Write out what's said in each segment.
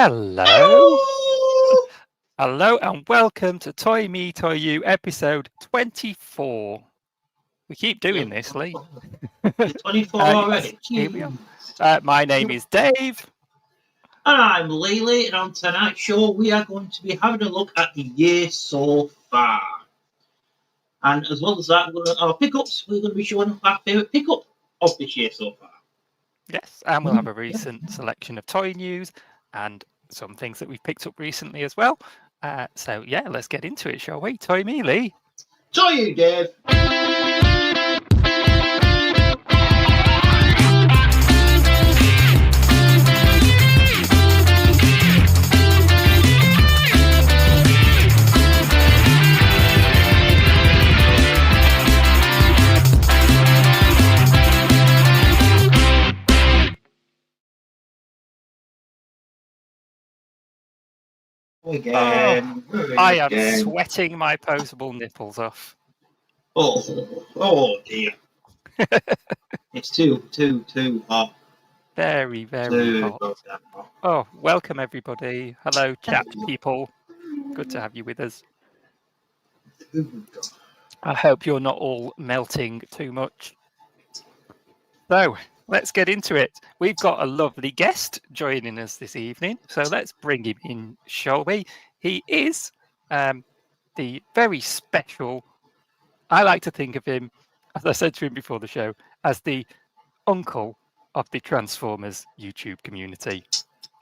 Hello. Hello and welcome to Toy Me, Toy You, episode 24. We keep doing this, Lee. 24 already. Here we are. My name is Dave. And I'm Lily, and on tonight's show we are going to be having a look at the year so far. And as well as that, our pickups, we're going to be showing our favourite pickup of this year so far. Yes, and we'll have a recent selection of toy news and some things that we've picked up recently as well. So yeah, let's get into it, shall we? Toy Me, Lee. Toy you, Dave. Again. I am sweating my posable nipples off. Oh dear. It's too hot. Very, very hot. Oh, welcome everybody. Hello, chat people. Good to have you with us. I hope you're not all melting too much. So, let's get into it. We've got a lovely guest joining us this evening, so let's bring him in, shall we? He is the very special, I like to think of him, as I said to him before the show, as the uncle of the Transformers YouTube community.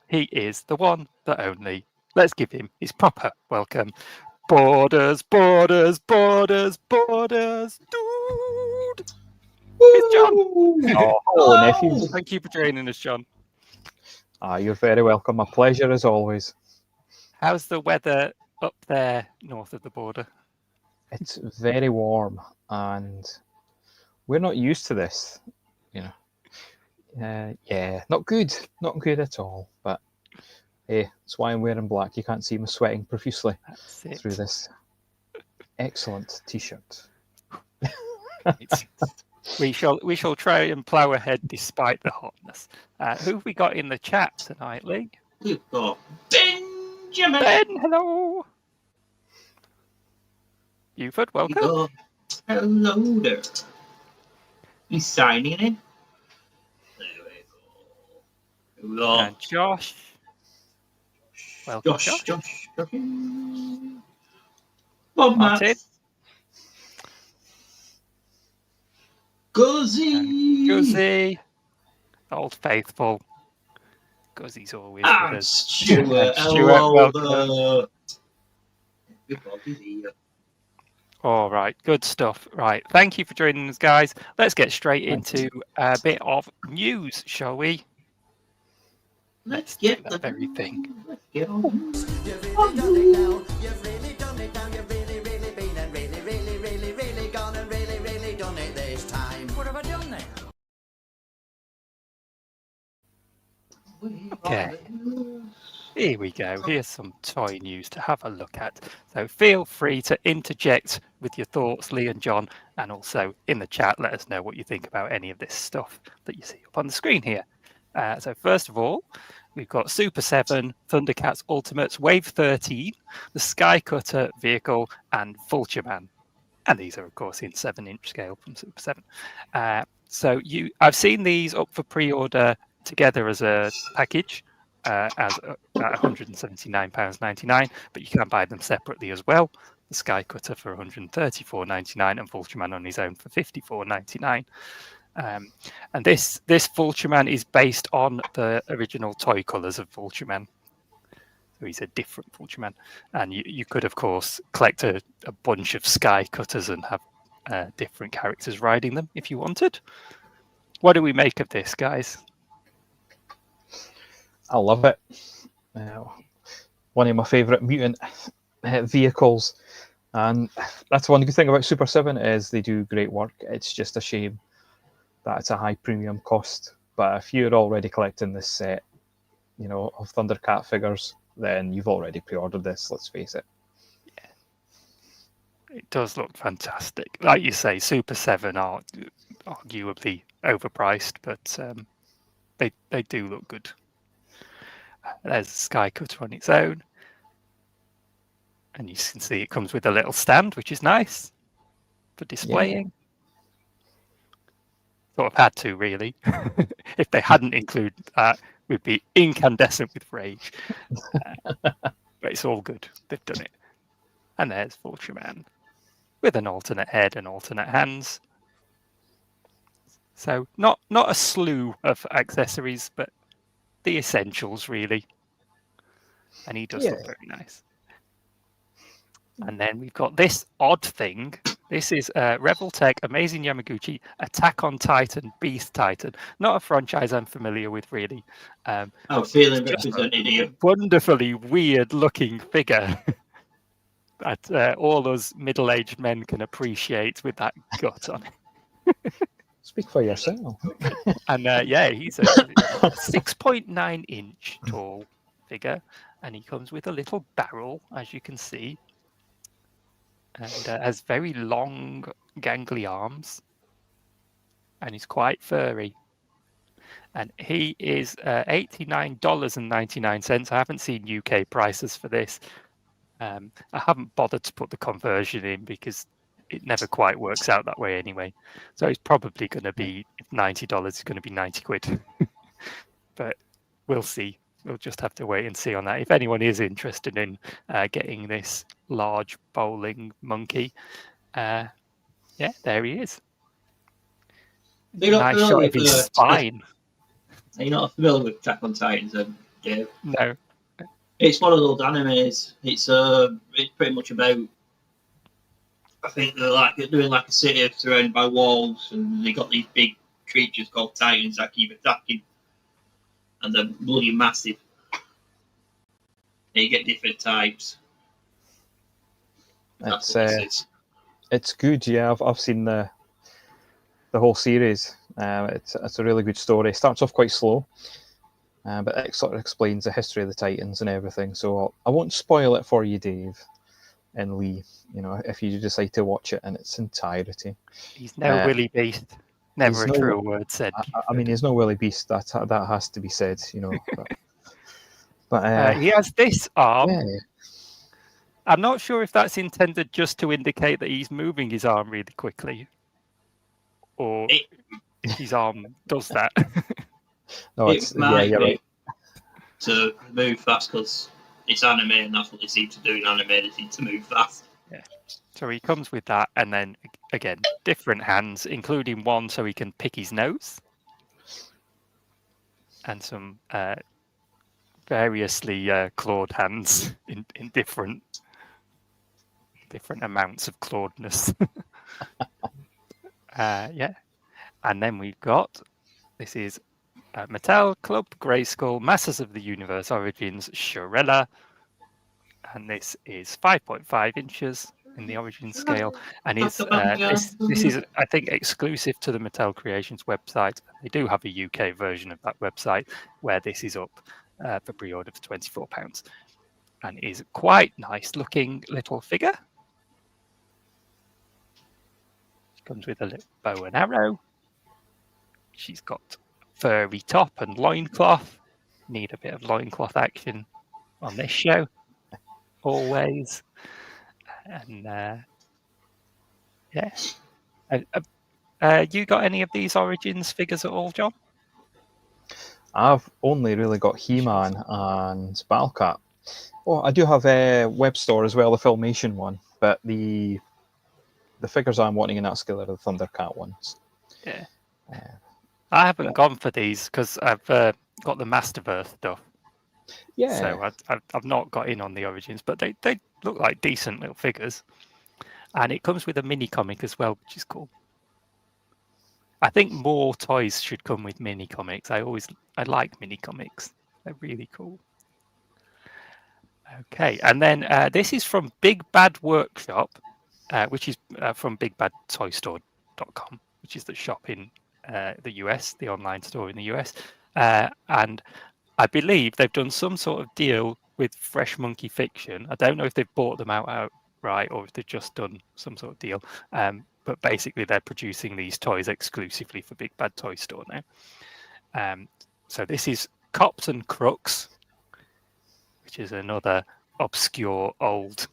He is the one, the only. Let's give him his proper welcome. Borders, borders, borders, borders, dude. It's John. Oh, hello, nephew. Thank you for joining us, John. You're very welcome. A pleasure as always. How's the weather up there north of the border? It's very warm, and we're not used to this. You know, not good at all. But hey, that's why I'm wearing black. You can't see me sweating profusely through this excellent t-shirt. We shall try and plough ahead despite the hotness. Who have we got in the chat tonight, Lee? We've got Benjamin. Ben, hello. Buford, welcome. Hello there. He's signing in. There we go. And Josh. Welcome, Josh. Bob Martin. Guzzy. Old faithful. Guzzy's always with us. Stuart. Welcome. All right, good stuff. Right, thank you for joining us, guys. Let's get straight into a bit of news, shall we? Let's get that very thing. Let's get on. You've really done it now. You've really done it now. You've really been and really gone and really done it this time. What have I done then? Okay, here we go. Here's some toy news to have a look at. So feel free to interject with your thoughts, Lee and John, and also in the chat, let us know what you think about any of this stuff that you see up on the screen here. So first of all, we've got Super 7, Thundercats Ultimates, Wave 13, the Sky Cutter vehicle, and Vulture-Man. And these are, of course, in 7-inch scale from Super 7. I've seen these up for pre-order together as a package as £179.99, but you can buy them separately as well. The Sky Cutter for £134.99 and Vulture-Man on his own for £54.99. And this Vulture-Man is based on the original toy colours of Vulture-Man. So he's a different Vulture-Man. And you could, of course, collect a bunch of Sky Cutters and have different characters riding them if you wanted. What do we make of this, guys? I love it. One of my favourite mutant vehicles. And that's one good thing about Super 7 is they do great work. It's just a shame that it's a high premium cost. But if you're already collecting this set, of Thundercat figures, then you've already pre-ordered this, let's face it. Yeah. It does look fantastic. Like you say, Super 7 are arguably overpriced, but they do look good. There's a Sky Cutter on its own. And you can see it comes with a little stand, which is nice for displaying. Sort of had to, really. If they hadn't included that, we'd be incandescent with rage. But it's all good. They've done it. And there's Vulture with an alternate head and alternate hands. So not a slew of accessories, but the essentials, really. And he does look very nice. And then we've got this odd thing. This is Revoltech Amazing Yamaguchi Attack on Titan Beast Titan. Not a franchise I'm familiar with, really. I'm feeling represented here. Wonderfully weird looking figure that all us middle-aged men can appreciate with that gut on it. Speak for yourself. And yeah, he's a 6.9 inch tall figure, and he comes with a little barrel, as you can see, and has very long, gangly arms, and he's quite furry. And he is $89.99. I haven't seen UK prices for this. I haven't bothered to put the conversion in because it never quite works out that way anyway. So it's probably going to be $90. It's going to be 90 quid. But we'll see. We'll just have to wait and see on that. If anyone is interested in getting this large bowling monkey, yeah, there he is. Nice shot of his spine. Are you not familiar with Attack on Titans, Dave? No. It's one of those animes. It's pretty much about. I think they're doing like a city surrounded by walls, and they got these big creatures called Titans that keep attacking, and they're bloody massive. And you get different types. It's good. Yeah, I've seen the whole series. It's a really good story. It starts off quite slow. But it sort of explains the history of the Titans and everything. So I won't spoil it for you, Dave and Lee. You know, if you decide to watch it in its entirety. He's no Willy Beast. Never a true word said. I mean, he's no Willy Beast. That has to be said. You know. But he has this arm. Yeah. I'm not sure if that's intended just to indicate that he's moving his arm really quickly, or if his arm does that. No, you're right. To move fast because it's anime and that's what they seem to do in anime. They seem to move fast. Yeah. So he comes with that, and then again, different hands, including one so he can pick his nose, and some variously clawed hands in different amounts of clawedness. Yeah, and then we've got this is. Mattel Club Grayskull Masters of the Universe Origins Shirella, and this is 5.5 inches in the Origin scale, and it's this is I think exclusive to the Mattel Creations website. They do have a UK version of that website where this is up for pre-order for £24, and is quite nice looking little figure. She comes with a little bow and arrow. She's got furry top and loincloth. Need a bit of loincloth action on this show, always. And yeah, you got any of these Origins figures at all, John? I've only really got He-Man and Battlecat. Oh, I do have a web store as well, the Filmation one, but the figures I'm wanting in that scale are the Thundercat ones. Yeah. I haven't gone for these because I've got the Masterverse stuff. Yeah. So I've not got in on the Origins, but they look like decent little figures. And it comes with a mini comic as well, which is cool. I think more toys should come with mini comics. I like mini comics. They're really cool. Okay, and then this is from Big Bad Workshop, which is from bigbadtoystore.com, which is the shop in the US, the online store in the US, and I believe they've done some sort of deal with Fresh Monkey Fiction. I don't know if they've bought them outright or if they've just done some sort of deal, but basically they're producing these toys exclusively for Big Bad Toy Store now. So this is Cops and Crooks, which is another obscure old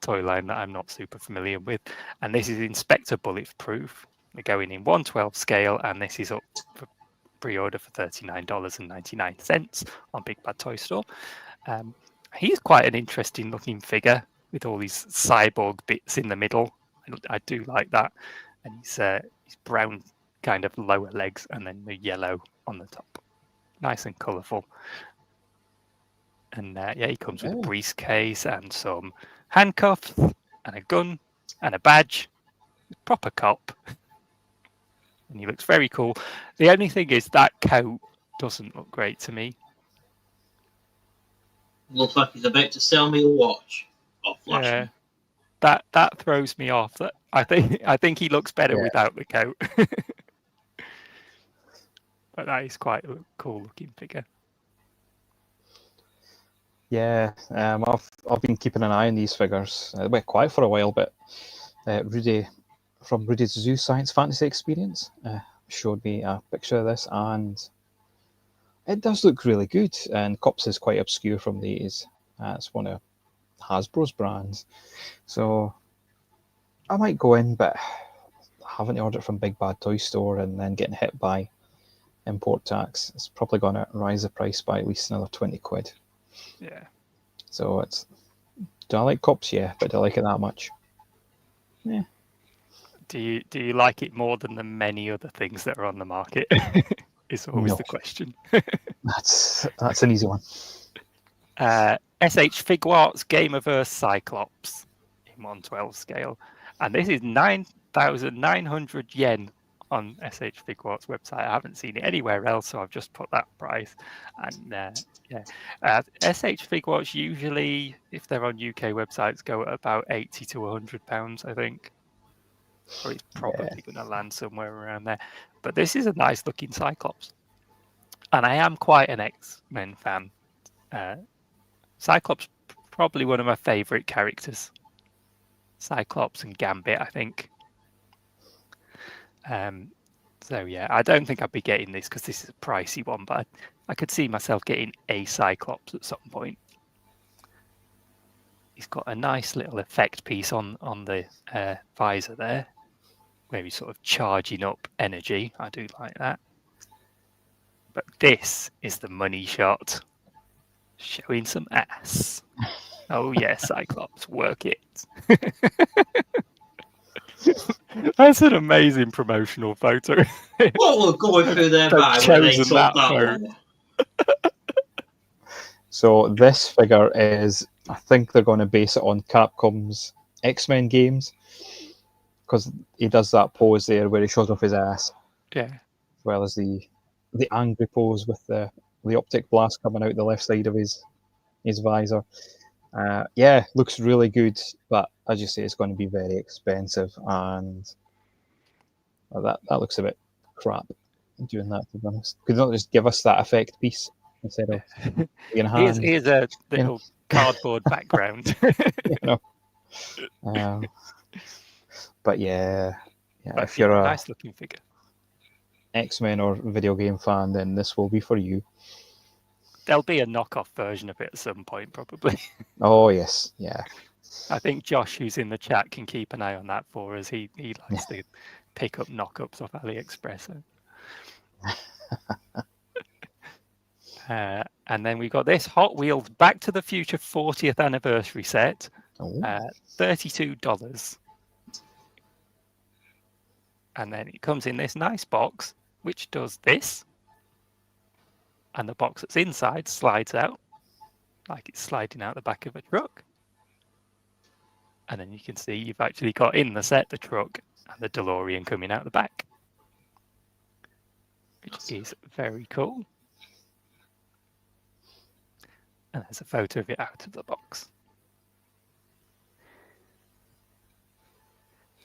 toy line that I'm not super familiar with. And this is Inspector Bulletproof. They're going in 1/12 scale, and this is up for pre-order for $39.99 on Big Bad Toy Store. He's quite an interesting looking figure with all these cyborg bits in the middle. I do like that. And he's brown kind of lower legs and then the yellow on the top. Nice and colourful. And he comes with a briefcase and some handcuffs and a gun and a badge. Proper cop. And he looks very cool. The only thing is that coat doesn't look great to me. Looks like he's about to sell me a watch. Or flash me. That throws me off. That I think he looks better without the coat. But that is quite a cool looking figure. Yeah, I've been keeping an eye on these figures. It went quiet for a while, but Rudy from Rudy's Zoo Science Fantasy Experience showed me a picture of this, and it does look really good. And Cops is quite obscure from these. It's one of Hasbro's brands, so I might go in, but having to order it from Big Bad Toy Store and then getting hit by import tax, it's probably going to rise the price by at least another 20 quid. Yeah. So do I like Cops? Yeah, but do I like it that much? Yeah. Do you like it more than the many other things that are on the market? Is always the question. That's an easy one. SH Figuarts Gamerverse Cyclops in 1/12 scale, and this is 9,900 yen on SH Figuarts website. I haven't seen it anywhere else, so I've just put that price. And SH Figuarts usually, if they're on UK websites, go at about £80 to £100, I think. Or it's probably going to land somewhere around there. But this is a nice looking Cyclops, and I am quite an X-Men fan. Cyclops, probably one of my favourite characters. Cyclops and Gambit, I think. So yeah, I don't think I'd be getting this because this is a pricey one, but I could see myself getting a Cyclops at some point. He's got a nice little effect piece on the visor there, where he's sort of charging up energy. I do like that. But this is the money shot, showing some ass. Oh yes, Cyclops, work it. That's an amazing promotional photo. What we're going through there, They've by when they chosen took that that photo. one. So this figure is, I think they're going to base it on Capcom's X-Men games, because he does that pose there where he shows off his ass, Yeah. as well as the angry pose with the optic blast coming out the left side of his visor. Yeah, looks really good, but as you say, it's going to be very expensive, and that looks a bit crap doing that, to be honest. Could not just give us that effect piece instead of in hand? Here's a little cardboard background. But yeah, But if you're a nice looking figure. X-Men or video game fan, then this will be for you. There'll be a knockoff version of it at some point, probably. Oh yes, yeah. I think Josh, who's in the chat, can keep an eye on that for us. He likes to pick up knockups off AliExpress. And then we've got this Hot Wheels Back to the Future 40th anniversary set, $32. And then it comes in this nice box, which does this. And the box that's inside slides out, like it's sliding out the back of a truck. And then you can see you've actually got in the set the truck and the DeLorean coming out the back, which is very cool. And there's a photo of it out of the box.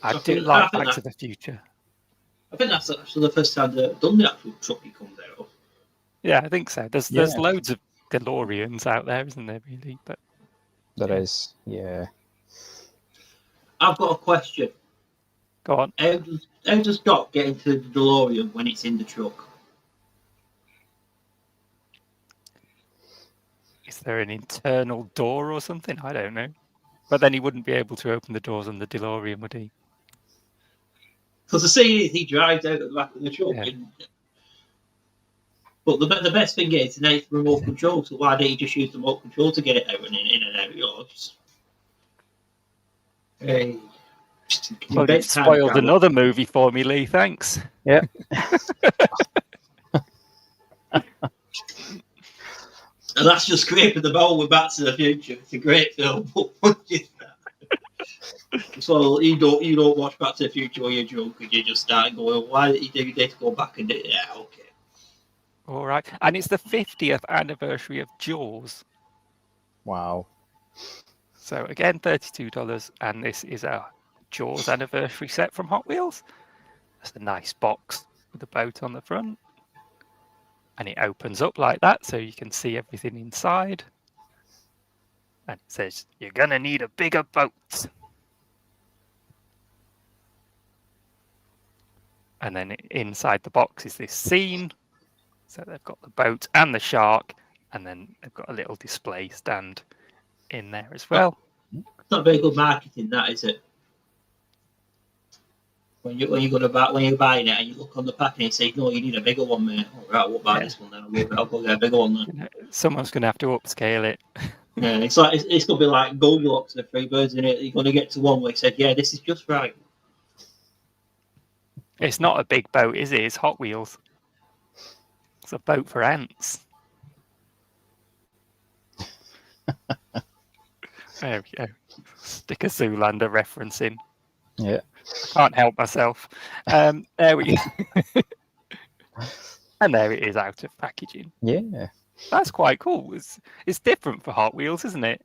I do like Back to the Future. I think that's actually the first time they've done the actual truck he comes out of. Yeah, I think so. There's loads of DeLoreans out there, isn't there, really? But there is, yeah. I've got a question. Go on. How does Doc get into the DeLorean when it's in the truck? Is there an internal door or something? I don't know. But then he wouldn't be able to open the doors on the DeLorean, would he? Because the scene is he drives out at the back of the truck. Yeah. But the best thing is, it's remote control, so why don't you just use the remote control to get it out and in and out? Hey. Well, you've spoiled another movie for me, Lee. Thanks. Yeah. And that's just scraping the bowl with Back to the Future. It's a great film. So you don't watch Back to the Future when you're drunk and you just start going, why did you do this? Go back and do it. Yeah, okay. All right. And it's the 50th anniversary of Jaws. Wow. So again, $32. And this is a Jaws anniversary set from Hot Wheels. It's a nice box with a boat on the front. And it opens up like that so you can see everything inside. And it says, you're going to need a bigger boat. And then inside the box is this scene. So they've got the boat and the shark. And then they've got a little display stand in there as well. It's not very good marketing, that, is it? When you're buying it and you look on the pack and it says, no, you need a bigger one, mate. All right, I won't buy this one then. I'll go get a bigger one then. Someone's going to have to upscale it. Yeah, it's going to be like Goldilocks and the Three Birds in it. You're going to get to one where it said, yeah, this is just right. It's not a big boat, is it? It's Hot Wheels. It's a boat for ants. There we go. Stick a Zoolander reference in. Yeah. Can't help myself. There we go. And there it is out of packaging. Yeah. That's quite cool. It's different for Hot Wheels, isn't it?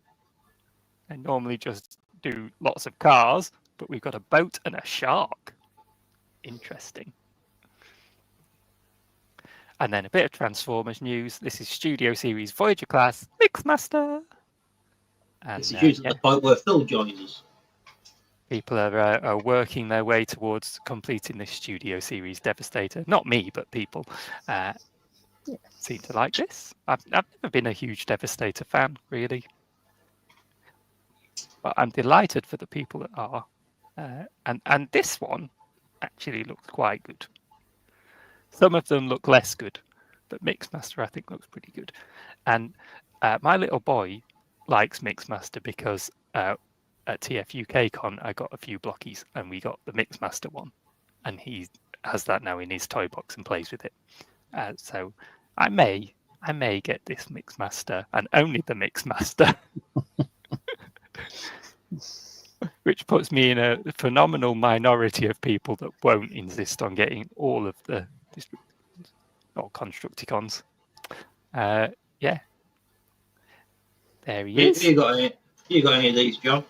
They normally just do lots of cars, but we've got a boat and a shark. Interesting. And then a bit of Transformers news. This is Studio Series Voyager class Mixmaster. And This is usually the point where Phil joins us. People are working their way towards completing this Studio Series Devastator. Not me, but people seem to like this. I've never been a huge Devastator fan, really. But I'm delighted for the people that are. And this one actually looks quite good. Some of them look less good, but Mixmaster I think looks pretty good. And my little boy likes Mixmaster because at TF UK Con I got a few blockies and we got the Mixmaster one, and he has that now in his toy box and plays with it. So I may get this Mixmaster and only the Mixmaster. Which puts me in a phenomenal minority of people that won't insist on getting all of the Constructicons. Yeah. There he is. You got any of these, John?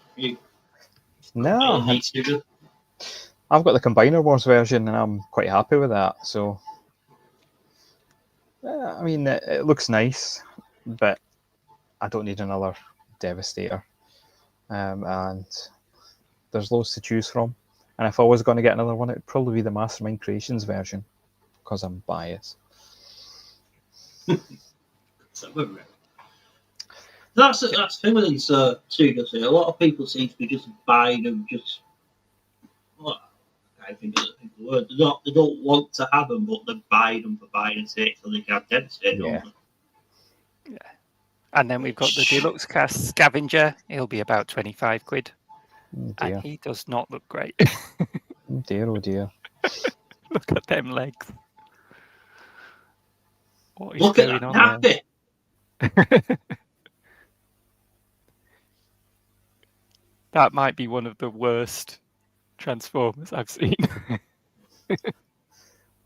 No. I've got the Combiner Wars version and I'm quite happy with that. So, I mean, it looks nice, but I don't need another Devastator. And there's loads to choose from. And if I was going to get another one, it would probably be the Mastermind Creations version, because I'm biased. That's the thing with these studios. A lot of people seem to be just buying them just. Well, I think the word. They don't want to have them, but they're buying them for buying sake so they can have Devastator. Yeah. Yeah. And then we've got the Deluxe Cast Scavenger. He'll be about 25 quid. Oh And dear. he does not look great. Oh dear, oh dear. Look at them legs. What is Look going at on that there? nappy. That might be one of the worst Transformers I've seen.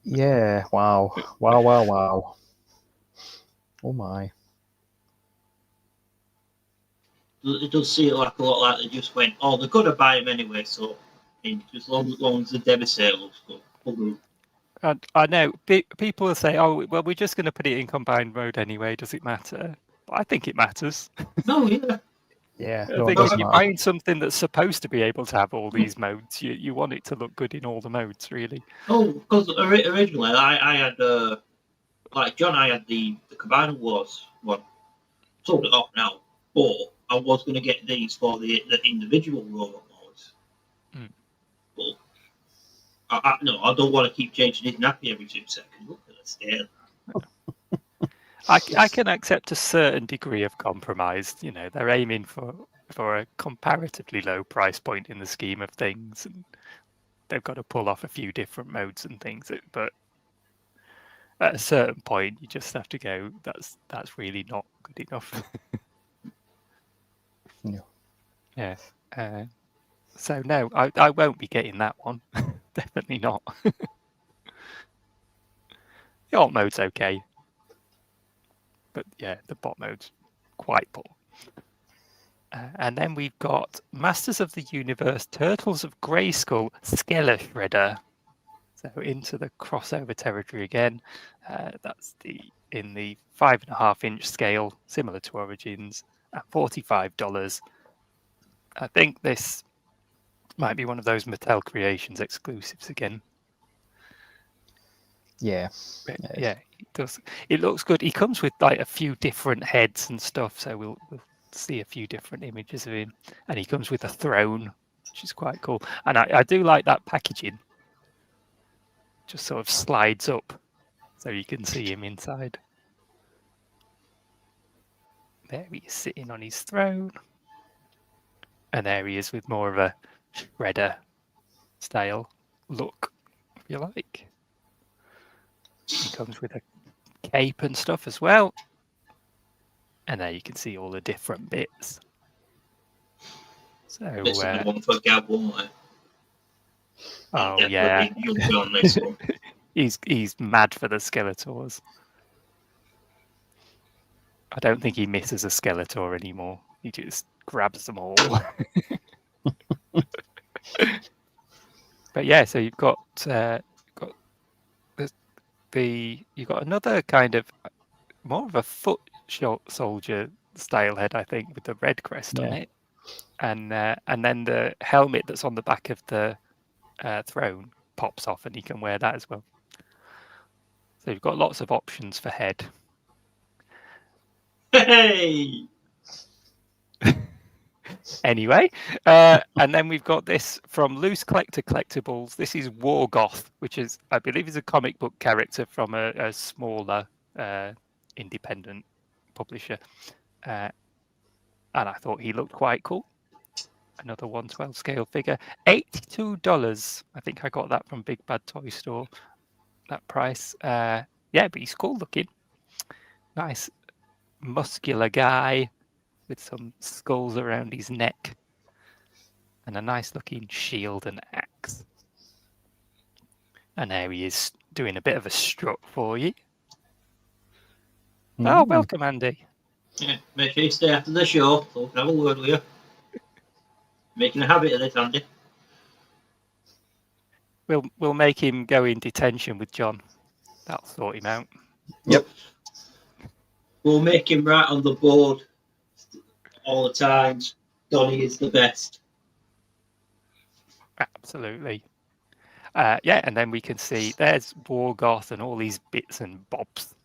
Yeah, wow. Wow. Oh my. It does seem like a lot like they just went, oh, they're going to buy them anyway, so just as long as the Devastator looks good. I know people will say, "Oh, well, we're just going to put it in combined mode anyway. Does it matter?" But I think it matters. No, yeah. Yeah. I No, it think does if you're matter. buying something that's supposed to be able to have all these modes, you want it to look good in all the modes, really. Oh, because originally I had, like John, I had the Combiner Wars one. sold it off now. But I was going to get these for the individual robot modes. Mm. But I don't want to keep changing his nappy every 2 seconds. Look at the state of I can accept a certain degree of compromise. You know, they're aiming for a comparatively low price point in the scheme of things, and they've got to pull off a few different modes and things. But at a certain point, you just have to go. That's really not good enough. No. Yeah. So no, I won't be getting that one. Definitely not. The alt mode's okay, but yeah, the bot mode's quite poor. And then we've got Masters of the Universe Turtles of Grayskull Skeller Shredder. So into the crossover territory again. That's in the 5.5-inch scale, similar to Origins, at $45. I think this might be one of those Mattel Creations exclusives again. Yeah. Yeah, it does. It looks good. He comes with like a few different heads and stuff, so we'll see a few different images of him. And he comes with a throne, which is quite cool. And I do like that packaging. Just sort of slides up, so you can see him inside. There he is sitting on his throne. And there he is with more of a shredder style look, if you like. He comes with a cape and stuff as well. And there you can see all the different bits. So, this is the one for Gab, won't I? oh Definitely yeah, you'll on this one. he's mad for the Skeletors. I don't think he misses a Skeletor anymore. He just grabs them all. But yeah, so you've got you've got another kind of more of a foot soldier style head, I think, with the red crest on it, and then the helmet that's on the back of the throne pops off, and he can wear that as well. So you've got lots of options for head. Hey! Anyway, and then we've got this from Loose Collector Collectibles. This is Wargoth, which is, I believe, is a comic book character from a smaller independent publisher. And I thought he looked quite cool. Another 1/12 scale figure. $82. I think I got that from Big Bad Toy Store. That price. Yeah, but he's cool looking. Nice muscular guy with some skulls around his neck and a nice looking shield and axe. And there he is doing a bit of a strut for you. Oh, welcome, Andy. Yeah, make sure you stay after the show so we can have a word with you. Making a habit of this, Andy. We'll make him go in detention with John. That'll sort him out. Yep. We'll make him right on the board all the time. Donnie is the best. Absolutely. Yeah, and then we can see there's Wargoth and all these bits and bobs.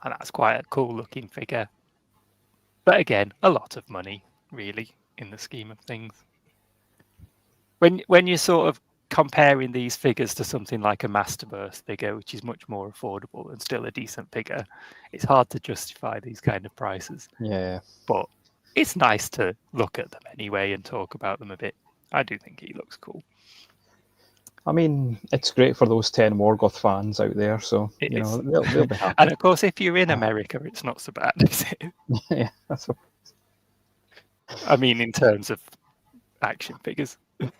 And that's quite a cool looking figure. But again, a lot of money, really, in the scheme of things. When you're sort of comparing these figures to something like a Masterverse figure, which is much more affordable and still a decent figure, it's hard to justify these kind of prices. Yeah. But it's nice to look at them anyway and talk about them a bit. I do think he looks cool. I mean, it's great for those 10 Wargoth fans out there, so they'll be happy. And of course, if you're in America, it's not so bad, is it? Yeah, that's what... I mean, in terms of action figures. I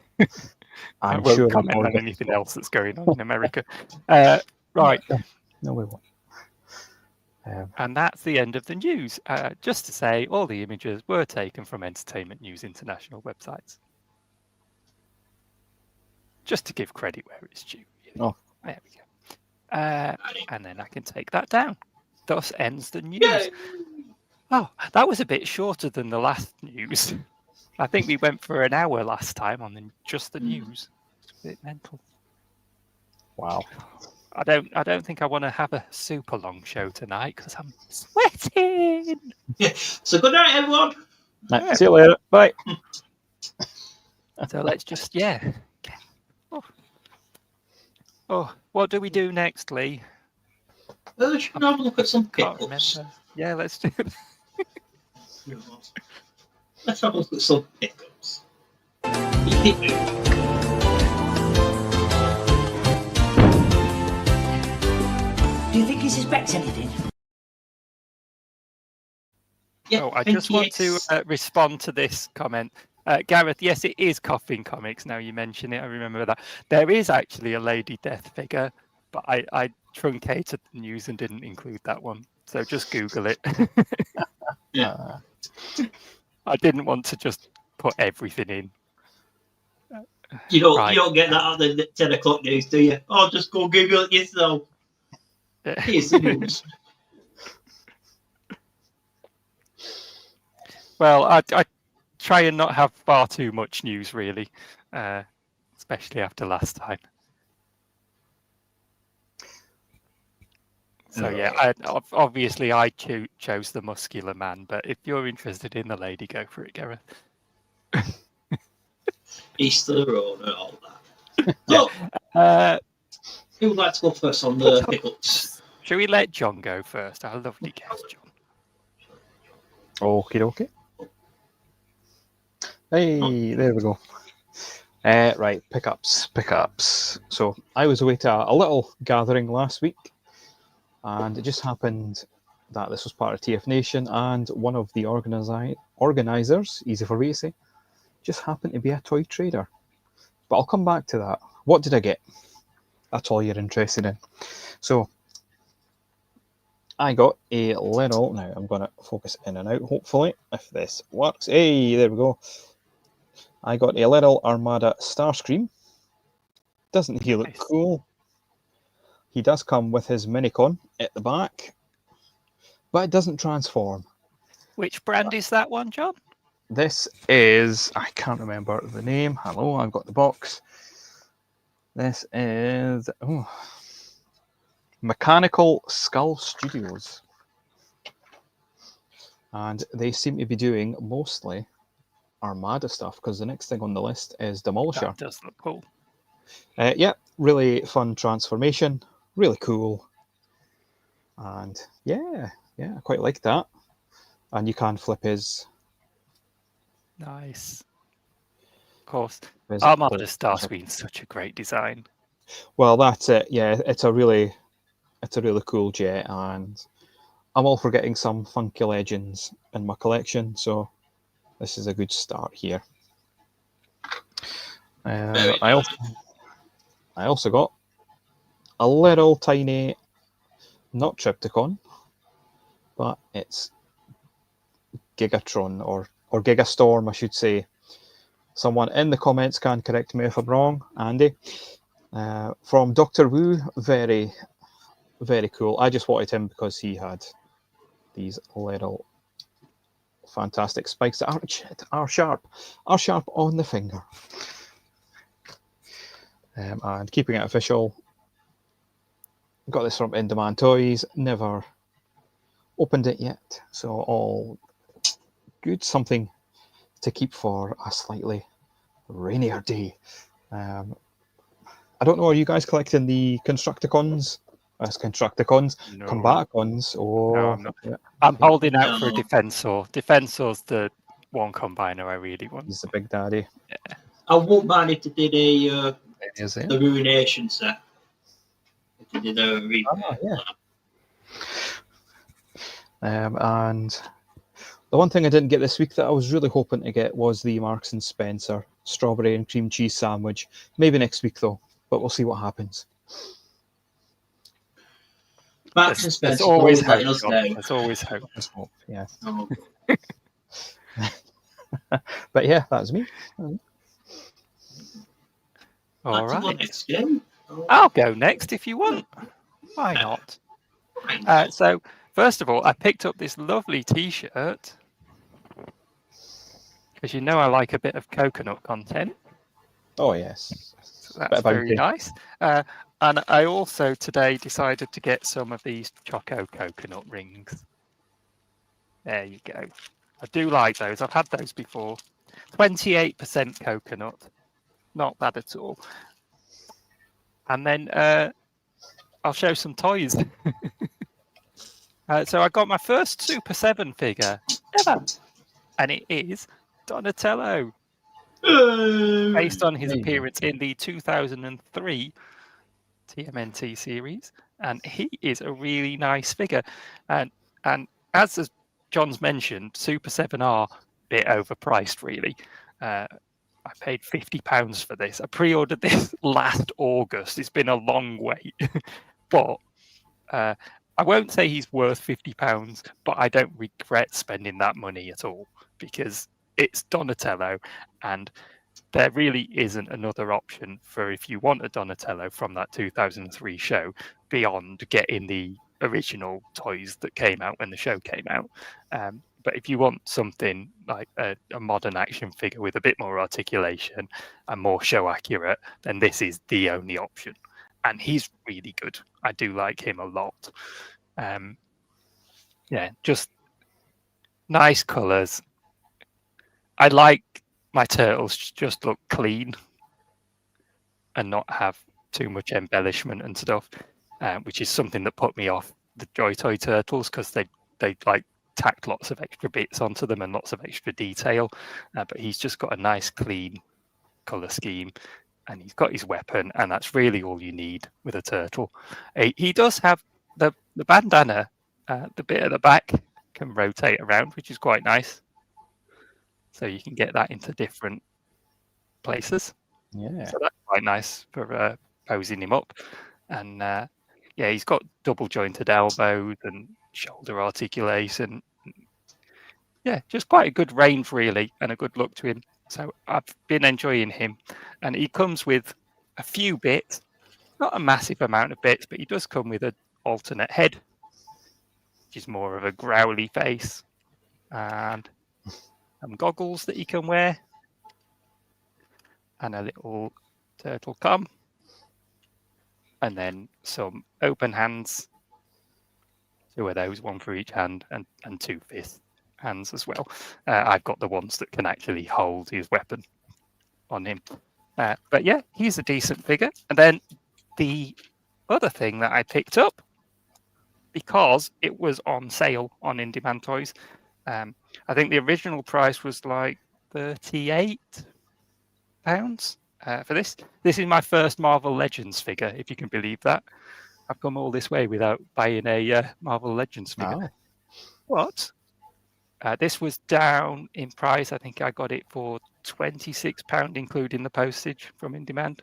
I'm won't sure comment on Wargoth- anything else that's going on in America. Right. No, we won't. And that's the end of the news. Just to say, all the images were taken from Entertainment News International websites. Just to give credit where it's due. Oh. There we go. And then I can take that down. Thus ends the news. Yay! Oh, that was a bit shorter than the last news. I think we went for an hour last time on just the news. It's a bit mental. Wow. I don't think I want to have a super long show tonight because I'm sweating. Yeah. So good night, everyone. Right, Yeah. see you later. Bye. So let's just Oh, what do we do next, Lee? Should we have a look at some Can't pickups? remember. Yeah, let's do it. Let's have a look at some pickups. Do you think he suspects anything? Yeah, Oh, I just want to respond to this comment. Gareth, yes, it is Coffin Comics. Now you mention it, I remember that. There is actually a Lady Death figure, but I truncated the news and didn't include that one. So just Google it. Yeah. I didn't want to just put everything in. You don't Right. you don't get that on the 10 o'clock news, do you? Oh, just go Google it yourself. Here's the news. Well, I try and not have far too much news, really, especially after last time. So yeah, obviously I chose the muscular man, but if you're interested in the lady, go for it, Gareth. East of the road and all that. Yeah. Who would like to go first on the pickups? Shall we let John go first? Our lovely guest, John. Okie dokie. Hey, there we go. Right, pickups. So I was away to a little gathering last week, and it just happened that this was part of TF Nation, and one of the organisers, easy for me to say, just happened to be a toy trader. But I'll come back to that. What did I get? That's all you're interested in. So I got a little, now I'm going to focus in and out, hopefully, if this works. Hey, there we go. I got a little Armada Starscream. Doesn't he look cool? He does come with his Minicon at the back, but it doesn't transform. Which brand is that one, John? This is, I can't remember the name. Hello, I've got the box. This is Mechanical Skull Studios. And they seem to be doing mostly Armada stuff, because the next thing on the list is Demolisher. That does look cool. Yeah, really fun transformation. Really cool. And yeah, I quite like that. And you can flip his... Nice. Of course. Armada Starscreen's such a great design. Well, that's it. Yeah, it's a really cool jet, and I'm all for getting some funky legends in my collection, so this is a good start here. I also got a little tiny, not Triptychon, but it's Gigatron or Gigastorm, I should say. Someone in the comments can correct me if I'm wrong, Andy. From Doctor Wu, very, very cool. I just wanted him because he had these little fantastic spikes that are sharp on the finger. And keeping it official, got this from In Demand Toys, never opened it yet, so all good, something to keep for a slightly rainier day. I don't know, are you guys collecting the Constructicons? No. Combaticons? Oh, No, I'm not. yeah. I'm holding out for a Defensor. Defensor's the one combiner I really want. He's the big daddy. Yeah. I wouldn't mind if they did Is it? the Ruination set. If they did a yeah. And the one thing I didn't get this week that I was really hoping to get was the Marks and Spencer strawberry and cream cheese sandwich. Maybe next week though, but we'll see what happens. Marks and Spencer There's always hope. letting us John. know. There's always hope. Let's hope, yeah. Oh. But yeah, that's me. All That's right. next game. I'll go next if you want. Why not? So, first of all, I picked up this lovely T-shirt because you know I like a bit of coconut content. Oh yes. So that's very nice. And I also today decided to get some of these Choco coconut rings. There you go. I do like those. I've had those before. 28% coconut. Not bad at all. And then I'll show some toys. So I got my first Super 7 figure ever. And it is Donatello, based on his There you go. appearance in the 2003 TMNT series. And he is a really nice figure. And as John's mentioned, Super 7 are a bit overpriced, really. I paid £50 for this. I pre-ordered this last August. It's been a long wait, but I won't say he's worth £50, but I don't regret spending that money at all because it's Donatello, and there really isn't another option for if you want a Donatello from that 2003 show beyond getting the original toys that came out when the show came out. But if you want something like a modern action figure with a bit more articulation and more show accurate, then this is the only option. And he's really good. I do like him a lot. Yeah, just nice colours. I like my turtles just look clean and not have too much embellishment and stuff, which is something that put me off the Joy Toy turtles because they like tacked lots of extra bits onto them and lots of extra detail. But he's just got a nice clean color scheme, and he's got his weapon, and that's really all you need with a turtle. He does have the bandana, the bit at the back can rotate around, which is quite nice. So you can get that into different places. Yeah. So that's quite nice for posing him up. And yeah, he's got double jointed elbows and shoulder articulation. Yeah, just quite a good range, really, and a good look to him. So I've been enjoying him. And he comes with a few bits, not a massive amount of bits, but he does come with an alternate head, which is more of a growly face, and some goggles that he can wear, and a little turtle comb, and then some open hands. Two of those, one for each hand, and two fist hands as well. I've got the ones that can actually hold his weapon on him. But yeah, he's a decent figure. And then the other thing that I picked up, because it was on sale on In Demand Toys, I think the original price was like £38 for this. This is my first Marvel Legends figure, if you can believe that. I've come all this way without buying a Marvel Legends figure. Wow. But this was down in price. I think I got it for £26, including the postage from In Demand.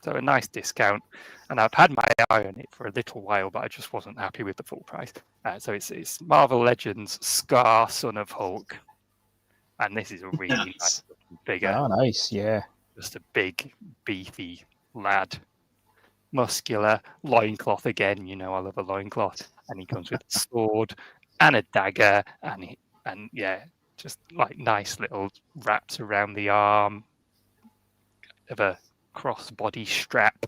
So a nice discount. And I've had my eye on it for a little while, but I just wasn't happy with the full price. So it's Marvel Legends Scar, Son of Hulk. And this is a really nice looking figure. Oh, nice. Yeah. Just a big, beefy lad. Muscular, loincloth again. You know, I love a loincloth. And he comes with a sword and a dagger. And yeah, just like nice little wraps around the arm of a crossbody strap.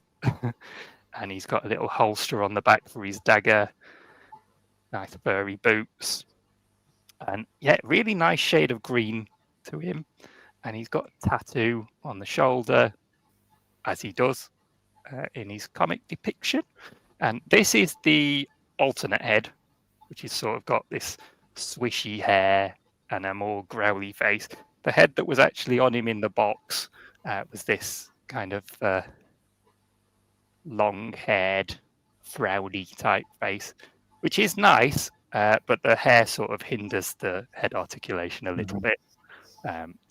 And he's got a little holster on the back for his dagger. Nice furry boots. And yeah, really nice shade of green to him. And he's got a tattoo on the shoulder, as he does in his comic depiction. And this is the alternate head, which is sort of got this swishy hair and a more growly face. The head that was actually on him in the box was this kind of long-haired, frowny type face, which is nice, but the hair sort of hinders the head articulation a little bit.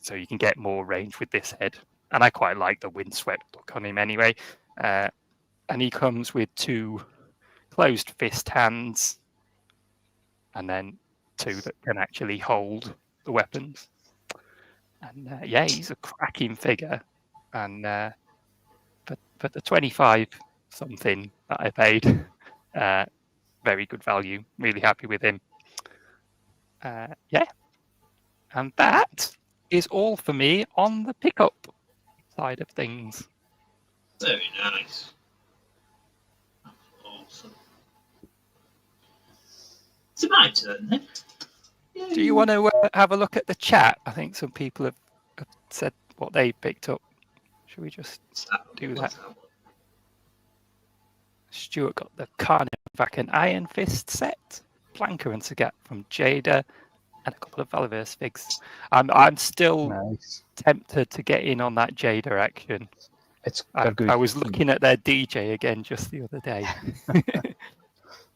So you can get more range with this head. And I quite like the windswept look on him anyway. And he comes with two closed fist hands and then two that can actually hold the weapons. And yeah, he's a cracking figure. And for the 25 something that I paid, very good value. Really happy with him. Yeah. And that is all for me on the pickup side of things. Very nice. It's my turn then. Do you want to have a look at the chat? I think some people have said what they picked up. Should we just do that? Stuart got the Carnivac and Iron Fist set, Planker and Sagat from Jada, and a couple of Valiverse figs. I'm still Nice. tempted to get in on that Jada action. They're good. I was looking at their DJ again just the other day.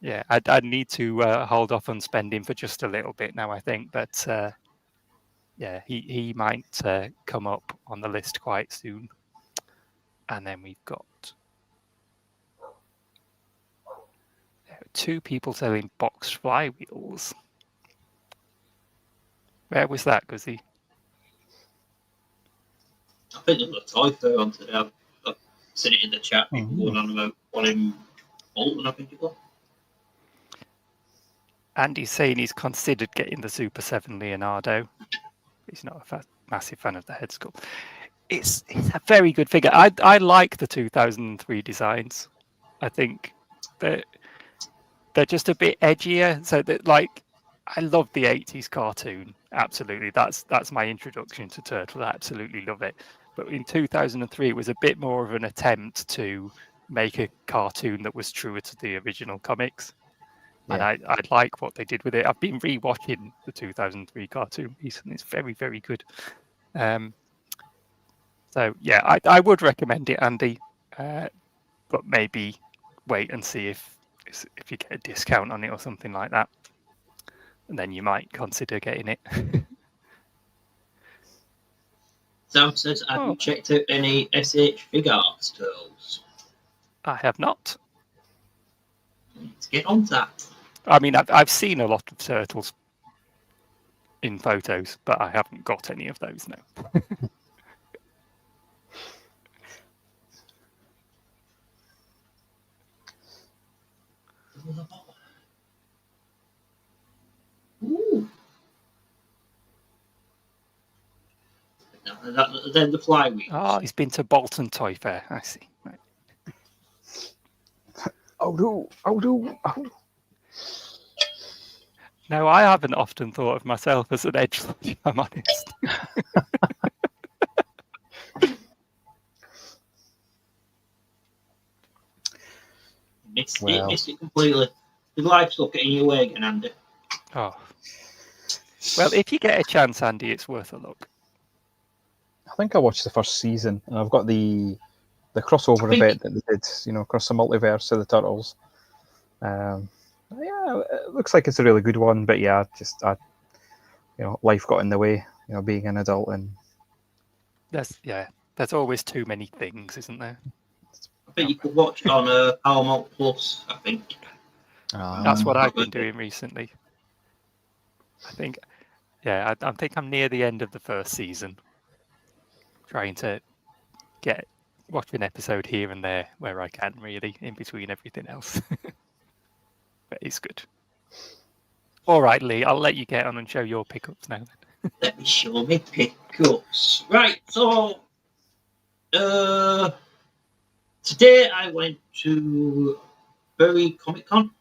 Yeah, I'd need to hold off on spending for just a little bit now, I think. But yeah, he might come up on the list quite soon. And then we've got two people selling box flywheels. Where was that, Guzzy? I think there's a toy fair on today. I've seen it in the chat. People going on about one in Bolton, I think it was. Andy's saying he's considered getting the Super 7 Leonardo. He's not a massive fan of the head sculpt. It's a very good figure. I like the 2003 designs. I think they're just a bit edgier. So that, like, I love the 80s cartoon. Absolutely, that's my introduction to Turtle. I absolutely love it. But in 2003, it was a bit more of an attempt to make a cartoon that was truer to the original comics. And I like what they did with it. I've been rewatching the 2003 cartoon recently. It's very, very good. So yeah, I would recommend it, Andy. But maybe wait and see if you get a discount on it or something like that, and then you might consider getting it. Sam says, have you checked out any SH Fig Arts Turtles? I have not. Let's get on that. I mean, I've seen a lot of turtles in photos, but I haven't got any of those now. Ooh. Then the flywheel. Oh, he's been to Bolton Toy Fair. I see. Right. Oh no. No, I haven't often thought of myself as an edgelord, if I'm honest. Missed it completely. The livestock getting your way again, Andy. Oh. Well, if you get a chance, Andy, it's worth a look. I think I watched the first season, and I've got the crossover event that they did, across the multiverse of the Turtles. Yeah, it looks like it's a really good one, but yeah, life got in the way, being an adult, and there's always too many things, isn't there? I think you could watch it on Paramount Plus, I think. That's what I've been doing recently. I think I'm near the end of the first season, trying to watch an episode here and there where I can, really, in between everything else. But it's good. All right, Lee, I'll let you get on and show your pickups now. Let me show me pickups. Right, so today I went to Bury Comic Con.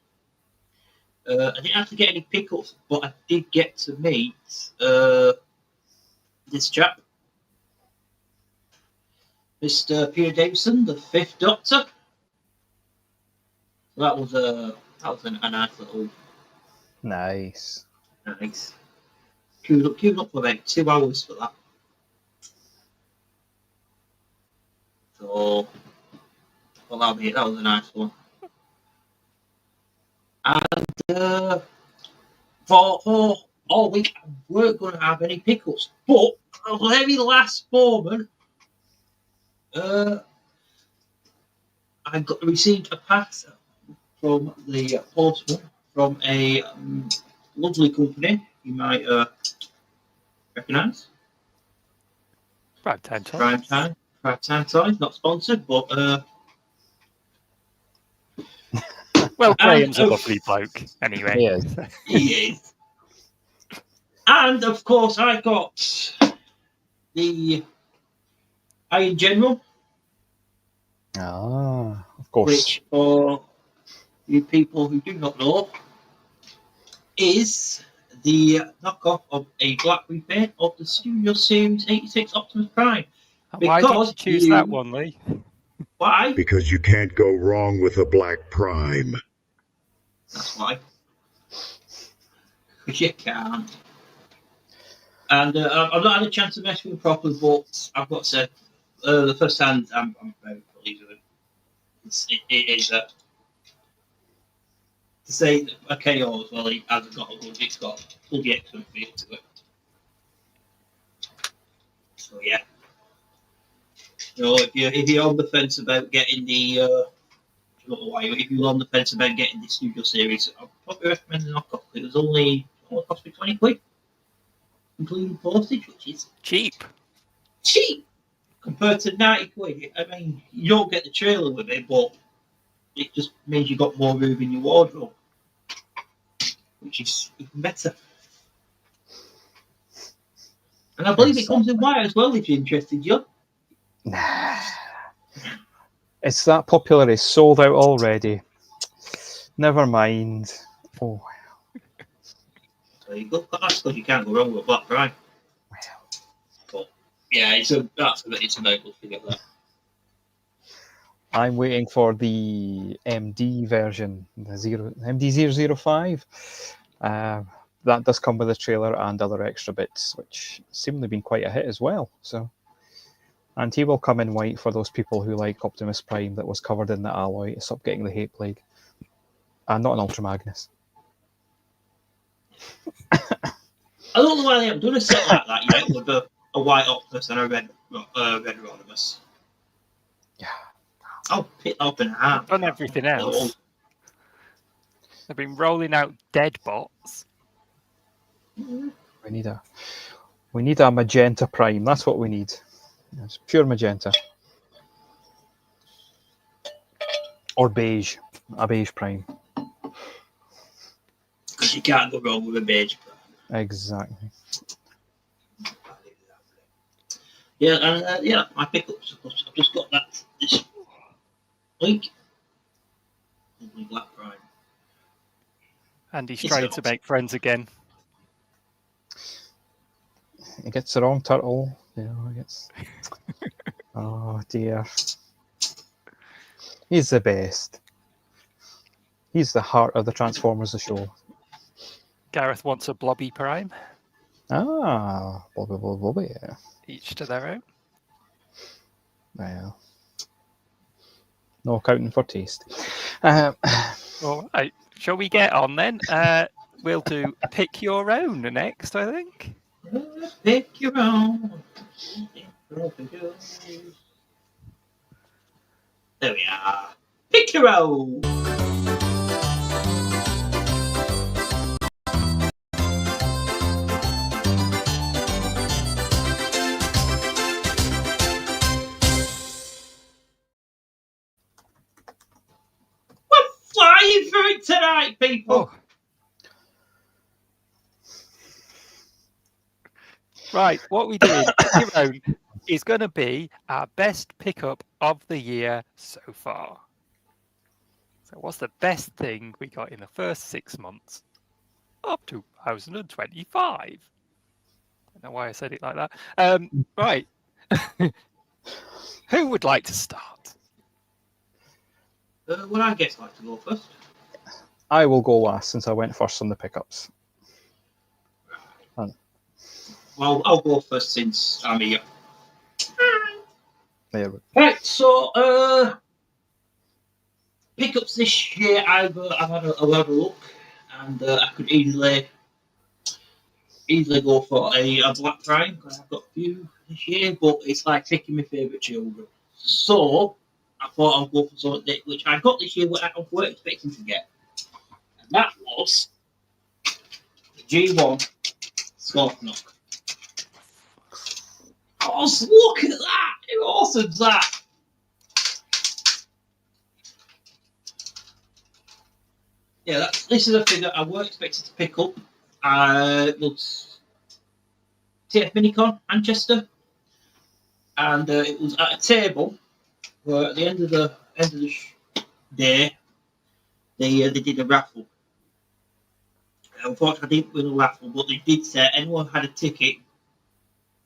I didn't have to get any pickups, but I did get to meet this chap, Mr. Peter Davison, the Fifth Doctor. So that was a nice little. nice. Queued up for about 2 hours for that. So, well, that was a nice one. And for all week, I weren't going to have any pickups, but at the very last moment, I received a pass from the postman from a lovely company you might recognise. Prime Time Toys, not sponsored, but well, Graham's a lovely bloke, anyway. He is. He is. And of course, I got the Iron General. Of course. Which, for you people who do not know, is the knockoff of a black repaint of the Studio Series 86 Optimus Prime. And why did you Because choose that one, Lee? Why? Because you can't go wrong with a black prime. That's why. Because you can't. And I've not had a chance to mess with it properly, but I've got to say, the first hand, I'm very pleased with it. It is to say a KO as well, it hasn't got a good, it's got bloody excellent feel to it. So yeah. You know, if you're on the fence about getting the if you're on the fence about getting the Studio Series, I'd probably recommend the knockoff. It was only cost me £20, including postage, which is Cheap. cheap compared to £90. I mean, you don't get the trailer with it, but it just means you got more room in your wardrobe, which is even better. And I believe it comes in white as well, if you're interested, John. Nah. It's that popular, it's sold out already. Never mind. Oh, There you go. That's because you can't go wrong with Black Prime. But yeah, it's a very good figure there. I'm waiting for the MD version, the MD005. That does come with a trailer and other extra bits, which seem to have been quite a hit as well. So, and he will come in white for those people who like Optimus Prime that was covered in the alloy to stop getting the hate plague. And not an Ultra Magnus. I don't know why they haven't done a set like that yet with a white Optimus and a red Rodimus. Yeah. I'll pick up in half. Done everything else. They've been rolling out dead bots. We need a magenta prime. That's what we need. It's pure magenta. Or beige. A beige prime. Because you can't go wrong with a beige Prime. Exactly. Yeah, and yeah, my pickups. I've just got that this week. Black Prime. And he's It's trying not. to make friends again. He gets the wrong turtle. You know, he gets... Oh dear. He's the best. He's the heart of the Transformers, the show. Gareth wants a blobby prime. Ah, Bobby, yeah. Each to their own. Well, no accounting for taste. All right. Shall we get on then? We'll do Pick Your Own next, I think. Pick your own. There we are. Pick your own. We're flying through it tonight, people. Oh. Right, what we doing? Pick Your Own is going to be our best pickup of the year so far. So what's the best thing we got in the first 6 months of 2025? I don't know why I said it like that. Right. Who would like to start? Would I guess like to go first? I will go last since I went first on the pickups. Well, I'll go first since I'm here. There we go. Right, so pickups this year. I've had a look, and I could easily go for a Black Prime because I've got a few this year, but it's like picking my favourite children. So I thought I'd go for something which I got this year, what I was expecting to get, and that was the G1 Scorponok. Oh, look at that! How awesome is that? Yeah, this is a figure I weren't expected to pick up. It was TF Minicon, Manchester, and it was at a table where at the end of the day they did a raffle. Unfortunately, I didn't win a raffle, but they did say anyone who had a ticket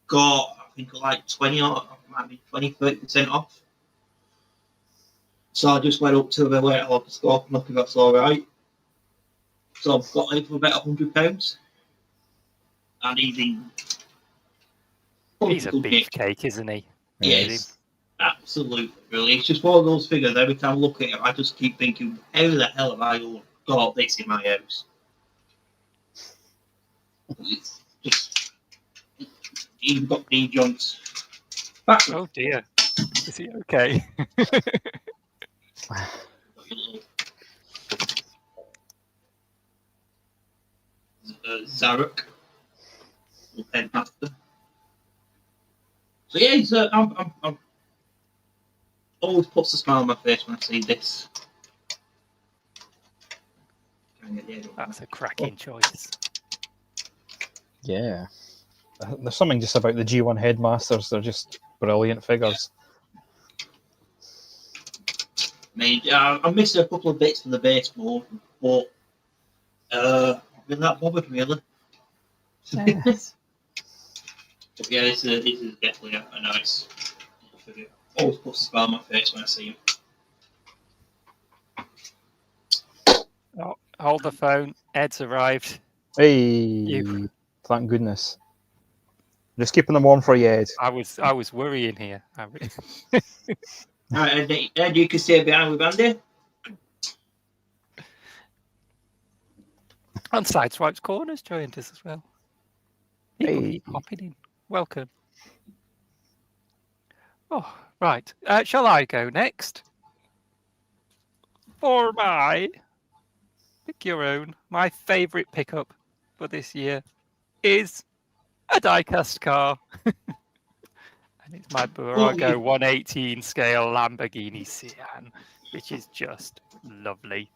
got, I think, like 20 or might be 20-30% off. So I just went up to the wait I'll have to score, look if that's all right. So I've got it for about £100, and he's in. He's a beefcake, isn't he? Yes, absolutely brilliant. It's just one of those figures. Every time I look at it, I just keep thinking, how the hell have I got this in my house? It's just even got knee joints. Oh dear, is he okay? Zarek, headmaster. So yeah, he's, I'm always puts a smile on my face when I see this. That's a cracking choice. Yeah. There's something just about the G1 Headmasters. They're just brilliant figures. I missed a couple of bits from the base mode, but I've been that bothered really. Yeah. But yeah, this is definitely a nice figure. Always puts a smile on my face when I see him. Oh, hold the phone. Ed's arrived. Hey, thank goodness. Just keeping them warm for you, Ed. I was worrying here. Alright, Ed, you can stay behind with Andy. And Sideswipe's Corners joined us as well. People Hey. keep popping in. Welcome. Oh, right. Shall I go next? For my pick your own, my favourite pickup for this year is a diecast car. And it's my Burago 118 scale Lamborghini Sian, which is just lovely.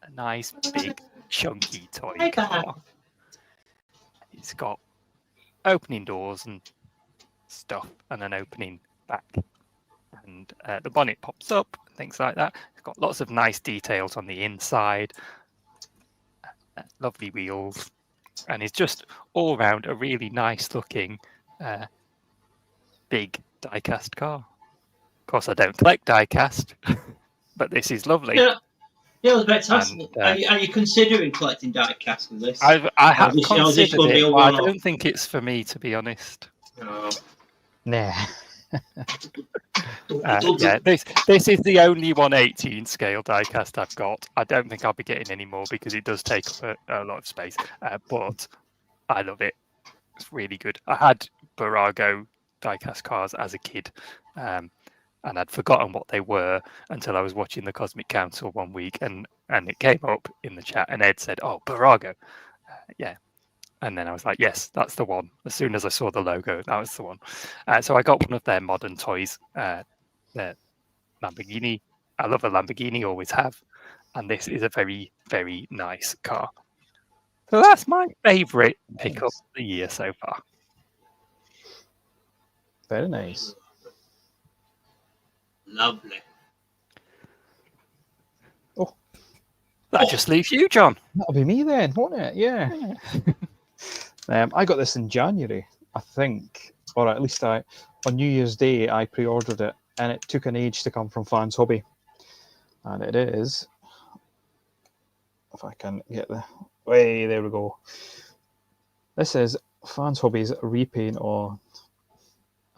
A nice, big, chunky toy car. It's got opening doors and stuff, and an opening back. And the bonnet pops up, and things like that. It's got lots of nice details on the inside. Lovely wheels. And it's just all round a really nice looking big diecast car. Of course, I don't collect diecast, but this is lovely. Yeah, it was fantastic. Are you considering collecting diecast with this? I have considered it, but I don't think it's for me, to be honest. No. Nah. Yeah, this is the only 118 scale diecast I've got. I don't think I'll be getting any more because it does take up a lot of space. But I love it. It's really good. I had Burago diecast cars as a kid, and I'd forgotten what they were until I was watching the Cosmic Council one week, and it came up in the chat, and Ed said, "Oh, Burago, yeah." And then I was like, yes, that's the one. As soon as I saw the logo, that was the one. So I got one of their modern toys, the Lamborghini. I love a Lamborghini, always have. And this is a very, very nice car. So that's my favourite pickup of the year so far. Very nice. Lovely. Oh. That just leaves you, John. That'll be me then, won't it? Yeah. I got this in January, I think, or at least on New Year's Day I pre-ordered it, and it took an age to come from Fans Hobby, and it is. If I can get the way, there we go. This is Fans Hobby's repaint on,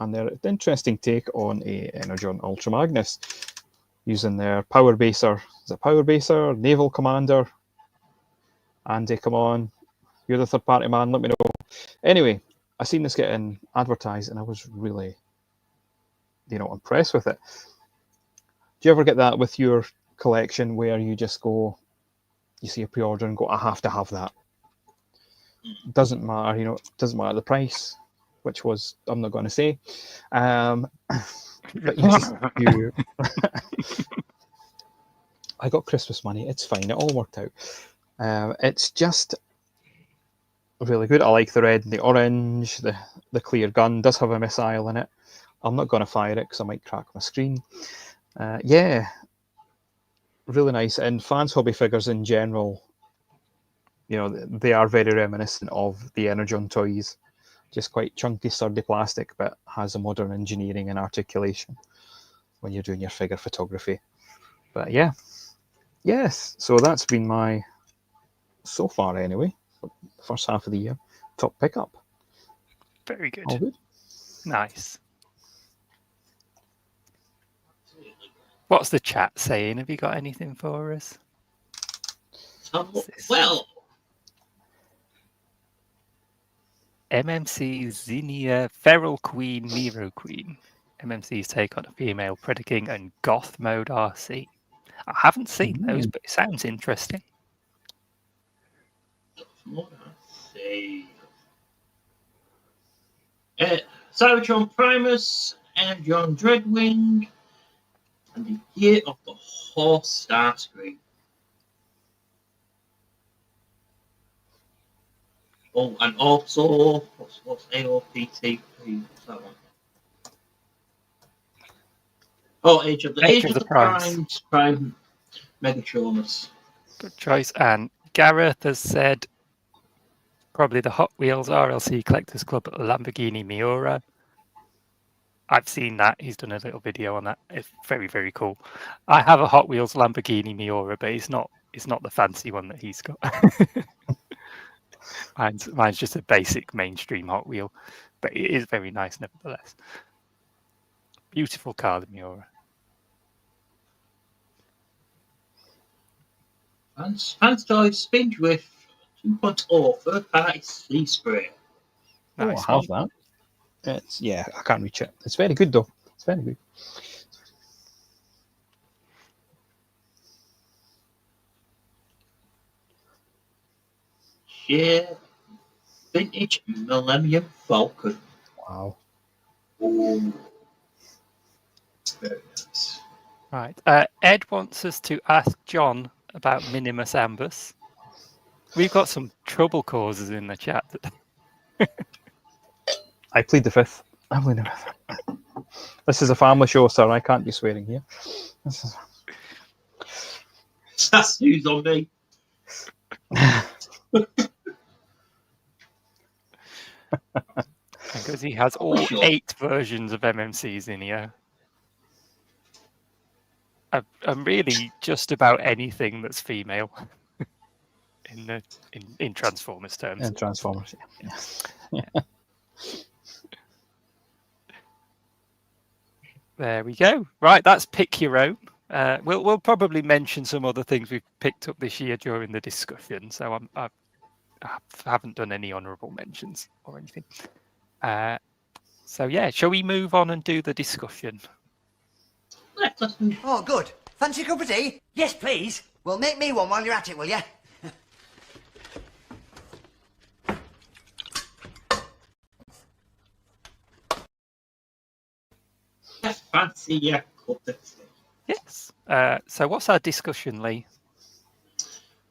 and their interesting take on a Energon Ultra Magnus, using their Power Baser. Is it Power Baser? Naval Commander. Andy, come on. You're the third party man, let me know. Anyway, I seen this getting advertised and I was really, impressed with it. Do you ever get that with your collection where you just go, you see a pre-order and go, I have to have that? Doesn't matter, doesn't matter the price, which was, I'm not going to say. But you I got Christmas money, it's fine, it all worked out. It's just really good. I like the red and the orange. The clear gun does have a missile in it. I'm not going to fire it because I might crack my screen. Yeah, really nice. And Fans Hobby figures in general you know, they are very reminiscent of the Energon toys. Just quite chunky, sturdy plastic, but has a modern engineering and articulation when you're doing your figure photography. But yeah, yes. So that's been my, so far anyway, first half of the year, top pickup. Very good. All good. Nice. What's the chat saying? Have you got anything for us? Well, MMC Zinnia Feral Queen Nero Queen. MMC's take on a female Predaking and Goth mode RC. I haven't seen those, but it sounds interesting. what I say? Cybertron Primus, Energon Dreadwing, and the Year of the Horse Starscream. Oh, and also, what's AOPT? What's that one? Oh, Age of the Primes. Prime Megatronus. Good choice. And Gareth has said probably the Hot Wheels RLC Collectors Club Lamborghini Miura. I've seen that. He's done a little video on that. It's very, very cool. I have a Hot Wheels Lamborghini Miura, but it's not the fancy one that he's got. Mine's just a basic mainstream Hot Wheel, but it is very nice nevertheless. Beautiful car, the Miura. And Fanstoy Spindrift 2.0 third party sea spray. Nice I have that. It's, yeah, I can't reach it. It's very good though. It's very good. Yeah, vintage Millennium Falcon. Wow. Oh, very nice. Right. Ed wants us to ask John about Minimus Ambus. We've got some trouble causes in the chat. I plead the fifth. I'm pleading the fifth. This is a family show, sir. I can't be swearing here. That's news on me. Because he has all 8 versions of MMCs in here. And really just about anything that's female in Transformers terms. In Transformers, yeah. There we go. Right, that's pick your own. We'll probably mention some other things we've picked up this year during the discussion. So I haven't done any honourable mentions or anything. So yeah, shall we move on and do the discussion? Let's move. Oh, good. Fancy a cup of tea? Yes, please. Well, make me one while you're at it, will you? Fancy your cup of tea. Yes. So what's our discussion, Lee?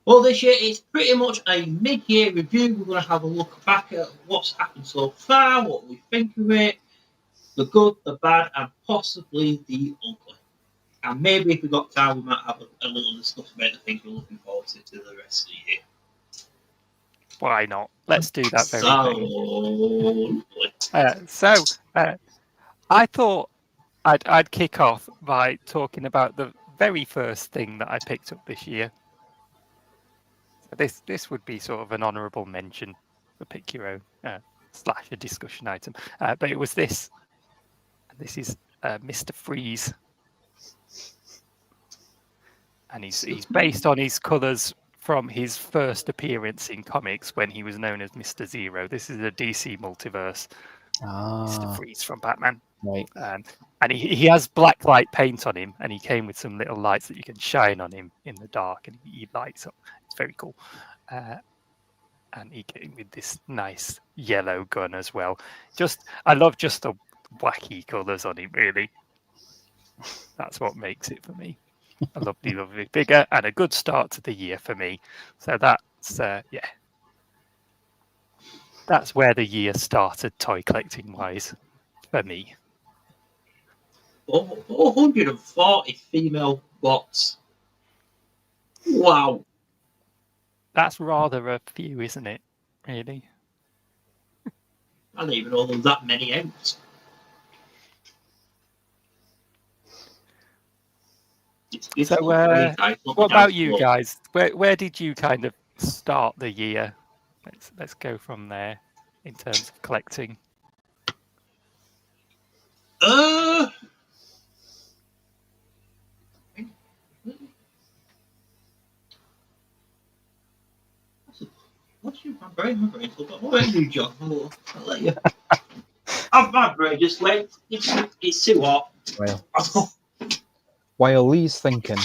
Well, this year it's pretty much a mid-year review. We're going to have a look back at what's happened so far, what we think of it, the good, the bad, and possibly the ugly. And maybe if we've got time, we might have a little discussion about the things we're looking forward to the rest of the year. Why not? Let's do that very quickly. So, I thought I'd kick off by talking about the very first thing that I picked up this year. This would be sort of an honourable mention for pick your own / a discussion item, but it was this. This is Mr. Freeze, and he's based on his colours from his first appearance in comics when he was known as Mr. Zero. This is a DC multiverse. Mr. Freeze from Batman. Right. And he has black light paint on him, and he came with some little lights that you can shine on him in the dark, and he lights up. It's very cool. And he came with this nice yellow gun as well. I love just the wacky colours on him, really. That's what makes it for me. A lovely, lovely figure, and a good start to the year for me. So that's, yeah. That's where the year started, toy collecting wise, for me. 440 female bots. Wow. That's rather a few, isn't it? Really? I don't even know there's that many out. It's So, not for me, guys. Not my what about dad's you fault. guys? Where did you kind of start the year? Let's go from there in terms of collecting. Uh, what's your my brain? What about you, John? I'll let you. My brain just went. It's too hot. Well, while Lee's thinking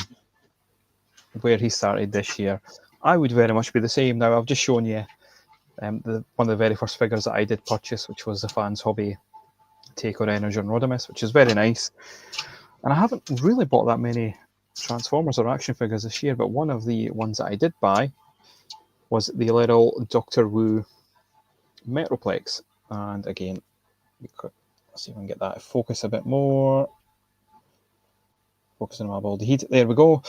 where he started this year, I would very much be the same. Now, I've just shown you one of the very first figures that I did purchase, which was the Fans Hobby Take on Energon Rodimus, which is very nice. And I haven't really bought that many Transformers or action figures this year, but one of the ones that I did buy was the little Doctor Wu Metroplex. And again, let's see if I can get that focus a bit more. Focusing on my body heat. There we go.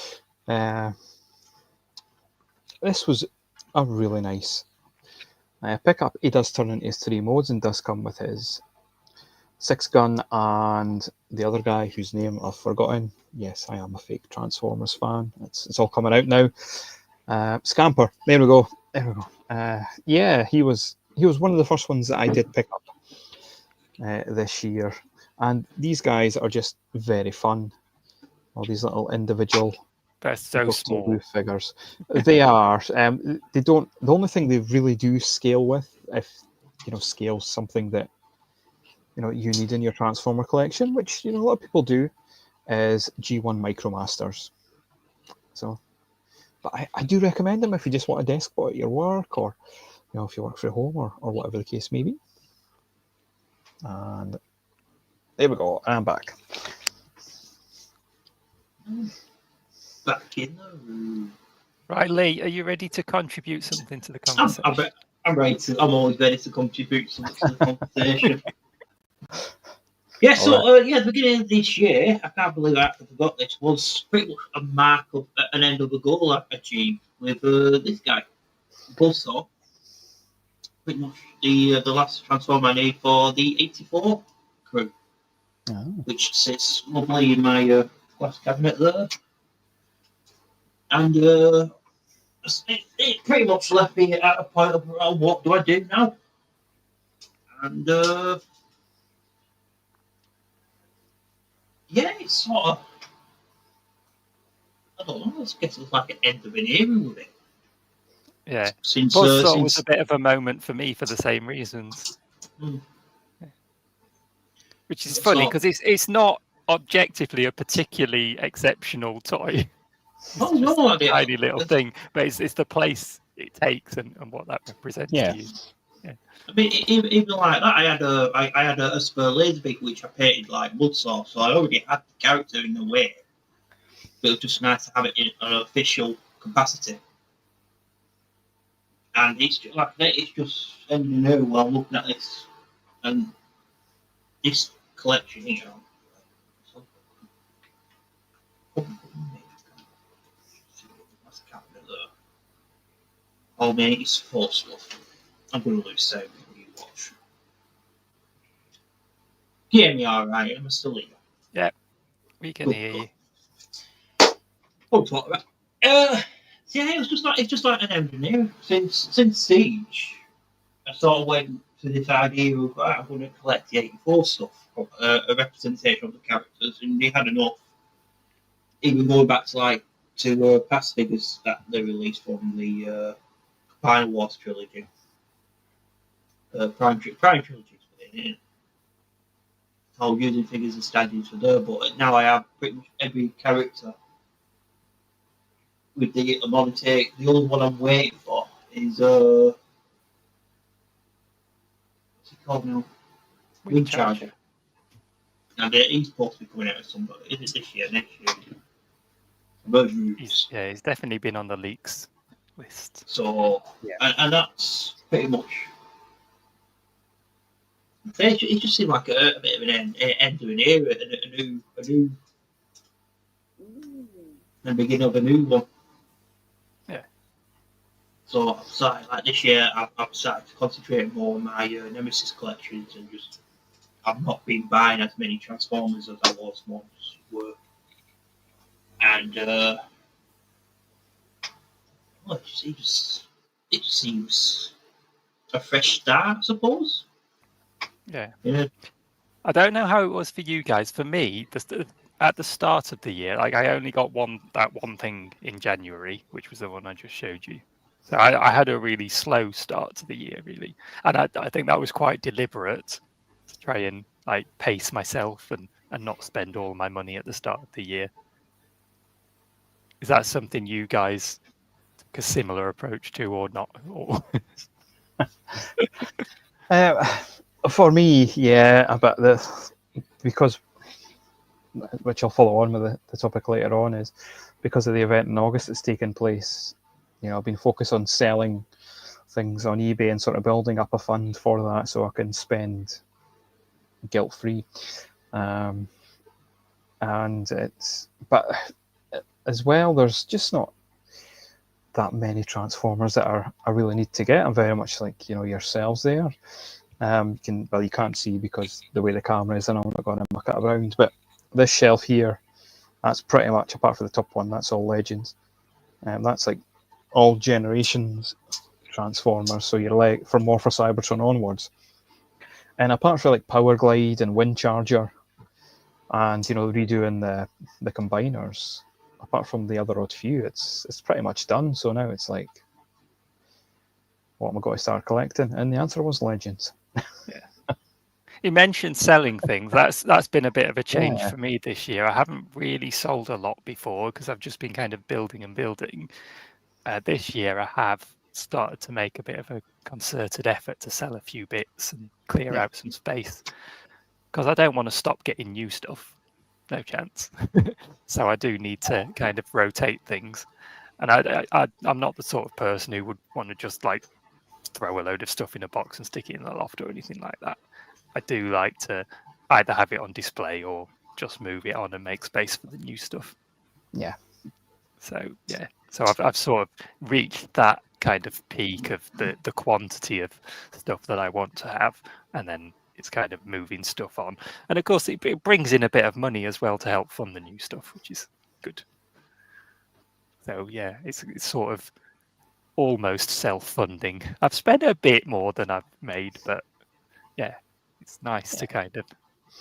This was a really nice pickup. He does turn into his 3 modes and does come with his 6-gun and the other guy whose name I've forgotten. Yes, I am a fake Transformers fan. It's all coming out now. Scamper. There we go. Yeah, he was one of the first ones that I did pick up this year. And these guys are just very fun. All these little individual They're so Doctor Who small. figures. They are. They don't. The only thing they really do scale with, if scale something that you need in your Transformer collection, which a lot of people do, is G1 Micromasters. So, but I do recommend them if you just want a desk bot at your work, or if you work from home, or whatever the case may be. And there we go. I'm back. Back in the room. Right, Lee, are you ready to contribute something to the conversation? I'm ready. I'm always ready to contribute something to the conversation. Yeah, so Right. the beginning of this year, I can't believe I forgot this, was pretty much a mark of an end of a goal I achieved with this guy, Buzzsaw. Pretty much the last Transformer I need for the 84 crew, which sits lovely in my glass cabinet there. And it pretty much left me at a point of, well, what do I do now? And yeah, it's sort of, I don't know, I guess it's like an end of an era with it. Yeah. Since Buzzsaw was a bit of a moment for me for the same reasons. Which is funny because it's not objectively a particularly exceptional toy. It's just a tiny little thing, but it's the place it takes and what that represents to you. Yeah. I mean, even like that, I had a spur Laserbeak which I painted like Buzzsaw, so I already had the character in a way. But it was just nice to have it in an official capacity. And it's just, like that, it's just something new while I'm looking at this. And this collection, oh man, it's full of stuff. I'm going to lose sound when you watch. Can you hear me alright? Am I still here? Yeah, we can hear you. Oh, talk about. Yeah, it's just like an engineer. Since Siege, I sort of went to this idea of I'm going to collect the 84 stuff, a representation of the characters, and they had enough. Even going back to past figures that they released from the Final Wars trilogy, Prime trilogies within it. I was using figures as stand-ins for there, but now I have pretty much every character with the modern take. The only one I'm waiting for is what's it called now? Wind Charger. And he's supposed to be coming out with somebody. Is it this year, next year? He's definitely been on the leaks list. So, and that's pretty much. It just seemed like a bit of an end of an era, and beginning of a new one. Yeah. So I've started, like this year, I've started to concentrate more on my Nemesis collections and just I've not been buying as many Transformers as I was once were, and well, it just seems a fresh start, I suppose. Yeah. Yeah. I don't know how it was for you guys. For me, at the start of the year, like I only got that one thing in January, which was the one I just showed you. So I had a really slow start to the year, really, and I think that was quite deliberate to try and like pace myself and not spend all my money at the start of the year. Is that something you guys took a similar approach to, or not? Or For me, yeah, but because which I'll follow on with the topic later on is because of the event in August that's taken place. I've been focused on selling things on eBay and sort of building up a fund for that so I can spend guilt free. And but as well, there's just not that many Transformers that I really need to get. I'm very much like yourselves there. You can't see because the way the camera is, and I'm not going to muck it around. But this shelf here, that's pretty much, apart from the top one, that's all Legends. That's like all generations Transformers. So you're like from Morpher Cybertron onwards. And apart from like Power Glide and Wind Charger, and redoing the combiners, apart from the other odd few, it's pretty much done. So now it's like, what am I going to start collecting? And the answer was Legends. yeah. You mentioned selling things. That's been a bit of a change Yeah. for me this year. I haven't really sold a lot before because I've just been kind of building and building. This year, I have started to make a bit of a concerted effort to sell a few bits and clear out some space because I don't want to stop getting new stuff. No chance. So I do need to kind of rotate things. And I'm not the sort of person who would want to just like throw a load of stuff in a box and stick it in the loft or anything like that. I do like to either have it on display or just move it on and make space for the new stuff. Yeah. So yeah, so I've sort of reached that kind of peak of the quantity of stuff that I want to have, and then it's kind of moving stuff on. And of course, it brings in a bit of money as well to help fund the new stuff, which is good. So yeah, it's sort of almost self-funding. I've spent a bit more than I've made, but yeah, it's nice to kind of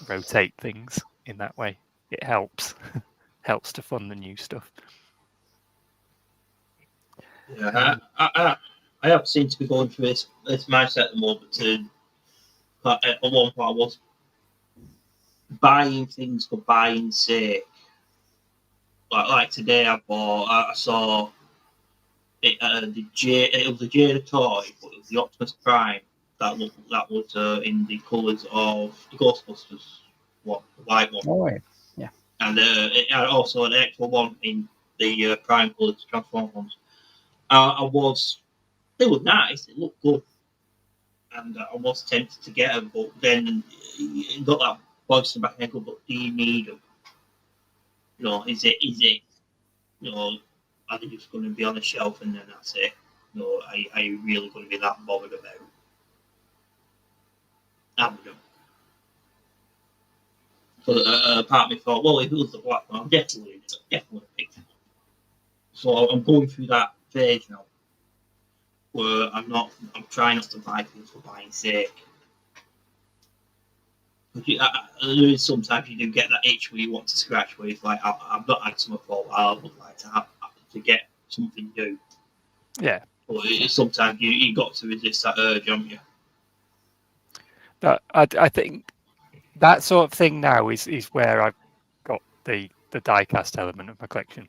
rotate things in that way. It helps helps to fund the new stuff. Yeah, I have seemed to be going through this mindset at the moment. At one point, I was buying things for buying's sake. Like today, I saw it, it was the Jada toy, but it was the Optimus Prime that was in the colours of the Ghostbusters, the white one, All right. Yeah. and it had also an actual one in the Prime colours, Transformers ones. They were nice, it looked good, and I was tempted to get them, but then it got that voice in my head, but do you need them? Is it, are they just going to be on the shelf and then that's it? Are you really going to be that bothered about having them? So part of me thought, well, if it was the black one, I'm definitely pick them. So I'm going through that phase now, where I'm trying not to buy things for buying sake. Sometimes you do get that itch where you want to scratch, where it's like, I've not had something for a while, I would like to get something new. Yeah. But sometimes you got to resist that urge, haven't you? But I think that sort of thing now is where I've got the diecast element of my collection.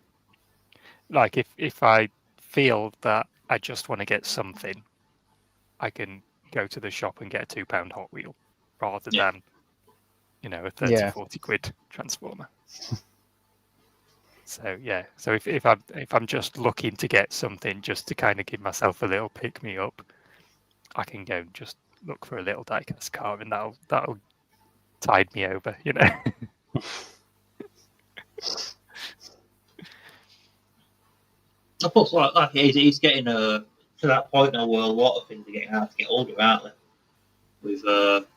Like if I feel that I just want to get something, I can go to the shop and get a £2 Hot Wheel rather than a 30-40 quid Transformer. So yeah, so if I'm just looking to get something just to kind of give myself a little pick me up, I can go and just look for a little diecast car, and that'll tide me over, Of course, like he's getting to that point now where a lot of things are getting hard to get older, aren't they? With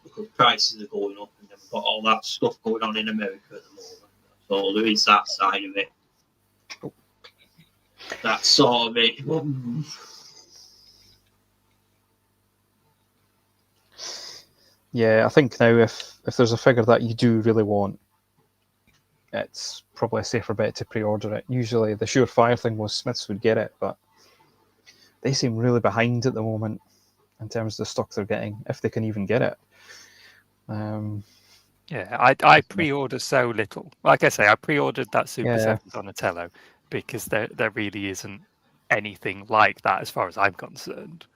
because prices are going up, and then we've got all that stuff going on in America at the moment. So there is that side of it. That sort of it. Yeah, I think now if there's a figure that you do really want, it's probably a safer bet to pre-order it. Usually the surefire thing was Smiths would get it, but they seem really behind at the moment in terms of the stock they're getting, if they can even get it. Yeah, I pre-order so little. Like I say, I pre-ordered that Super Yeah. 7 Donatello because there really isn't anything like that as far as I'm concerned.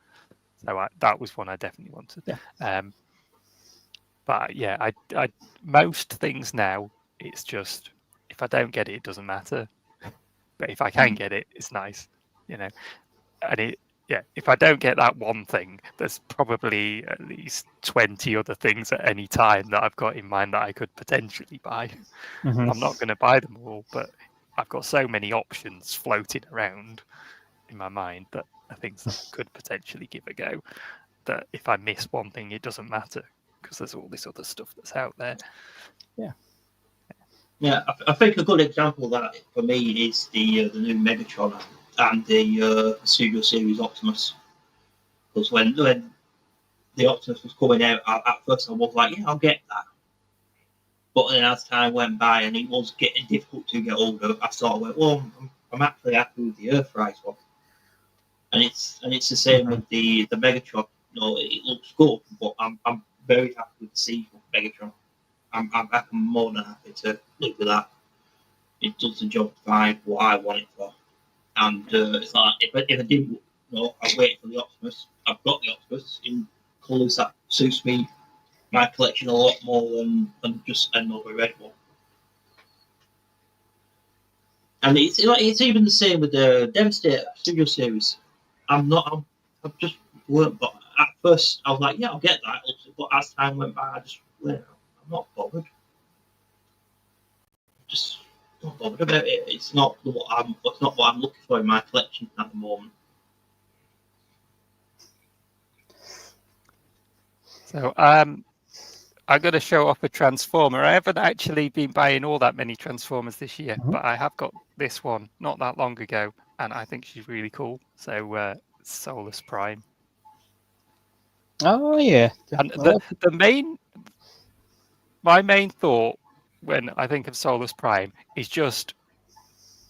So that was one I definitely wanted. Yeah. But yeah, I most things now, it's just if I don't get it, it doesn't matter. But if I can get it, it's nice, you know. And if I don't get that one thing, there's probably at least 20 other things at any time that I've got in mind that I could potentially buy. Mhm. I'm not going to buy them all, but I've got so many options floating around in my mind that are things that I could potentially give a go. That if I miss one thing, it doesn't matter because there's all this other stuff that's out there. Yeah, I think a good example of that for me is the new Megatron and the Studio Series Optimus. Because when the Optimus was coming out, at first I was like, yeah, I'll get that. But then as time went by and it was getting difficult to get older, I sort of went, well, I'm actually happy with the Earthrise one. And it's the same with the Megatron. It looks good, but I'm very happy with the sequel Megatron. I'm more than happy to live with that. It does the job fine, what I want it for. And it's like, if I didn't I'd wait for the Optimus. I've got the Optimus in colours that suits me, my collection a lot more than just another red one. And it's even the same with the Devastator Studio Series. I just weren't, but at first I was like, yeah, I'll get that. But as time went by, I just went, I'm not bothered. Just not bothered about it. It's not what I'm looking for in my collection at the moment. So I'm going to show off a Transformer. I haven't actually been buying all that many Transformers this year, but I have got this one not that long ago, and I think she's really cool. So Solus Prime. Oh yeah. And I my main thought when I think of Solus Prime is just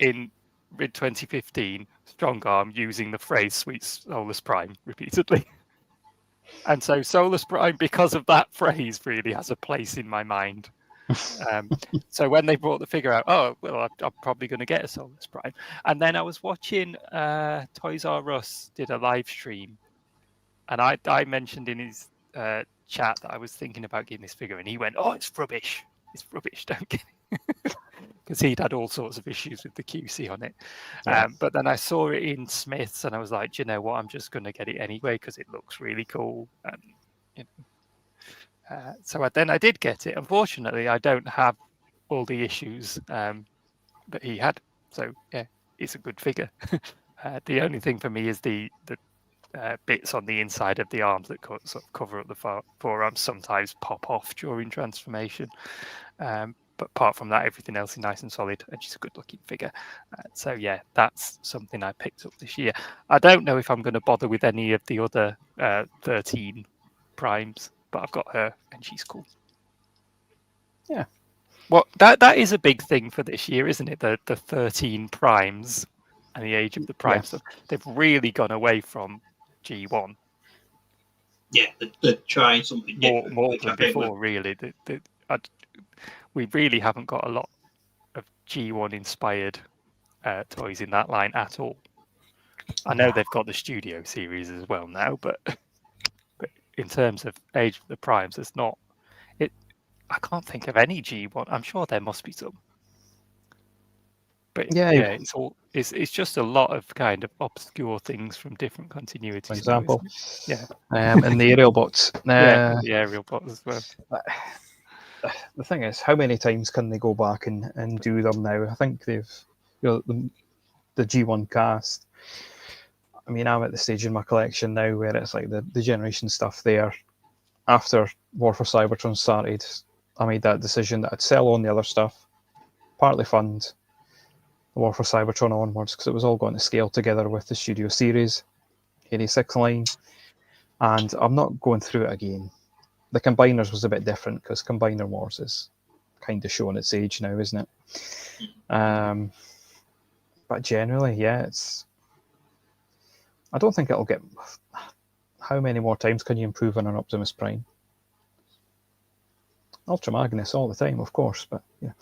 in mid 2015, Strong Arm using the phrase "Sweet Solus Prime" repeatedly. And so Solus Prime, because of that phrase, really has a place in my mind. So when they brought the figure out, oh, well, I'm probably going to get a Solus Prime. And then I was watching Toys R Us did a live stream. And I mentioned in his chat that I was thinking about getting this figure. And he went, oh, it's rubbish. It's rubbish. Don't get it. Because he'd had all sorts of issues with the QC on it. Yeah. But then I saw it in Smith's and I was like, do you know what? I'm just going to get it anyway because it looks really cool. And, you know, so then I did get it. Unfortunately, I don't have all the issues that he had. So, yeah, it's a good figure. The only thing for me is the bits on the inside of the arms that sort of cover up the forearms sometimes pop off during transformation. But apart from that, everything else is nice and solid, and she's a good-looking figure. So yeah, that's something I picked up this year. I don't know if I'm going to bother with any of the other 13 primes, but I've got her, and she's cool. Yeah. Well, that is a big thing for this year, isn't it? The 13 primes and the Age of the Prime stuff. They've really gone away from G1. Yeah, they're trying something different. More than before, really. We really haven't got a lot of G1 inspired toys in that line at all. I know they've got the Studio series as well now, but in terms of Age of the Primes, there's not. I can't think of any G1. I'm sure there must be some. But yeah, it's just a lot of kind of obscure things from different continuities. For example, and the aerial bots. The aerial bots as well. The thing is, how many times can they go back and do them now? I think they've, the G1 cast. I mean, I'm at the stage in my collection now where it's like the generation stuff there. After War for Cybertron started, I made that decision that I'd sell on the other stuff, partly fund the War for Cybertron onwards, because it was all going to scale together with the Studio Series, 86 line, and I'm not going through it again. The Combiners was a bit different, because Combiner Wars is kind of showing its age now, isn't it? But generally, yeah, it's... I don't think it'll get... How many more times can you improve on an Optimus Prime? Ultra Magnus all the time, of course, but yeah,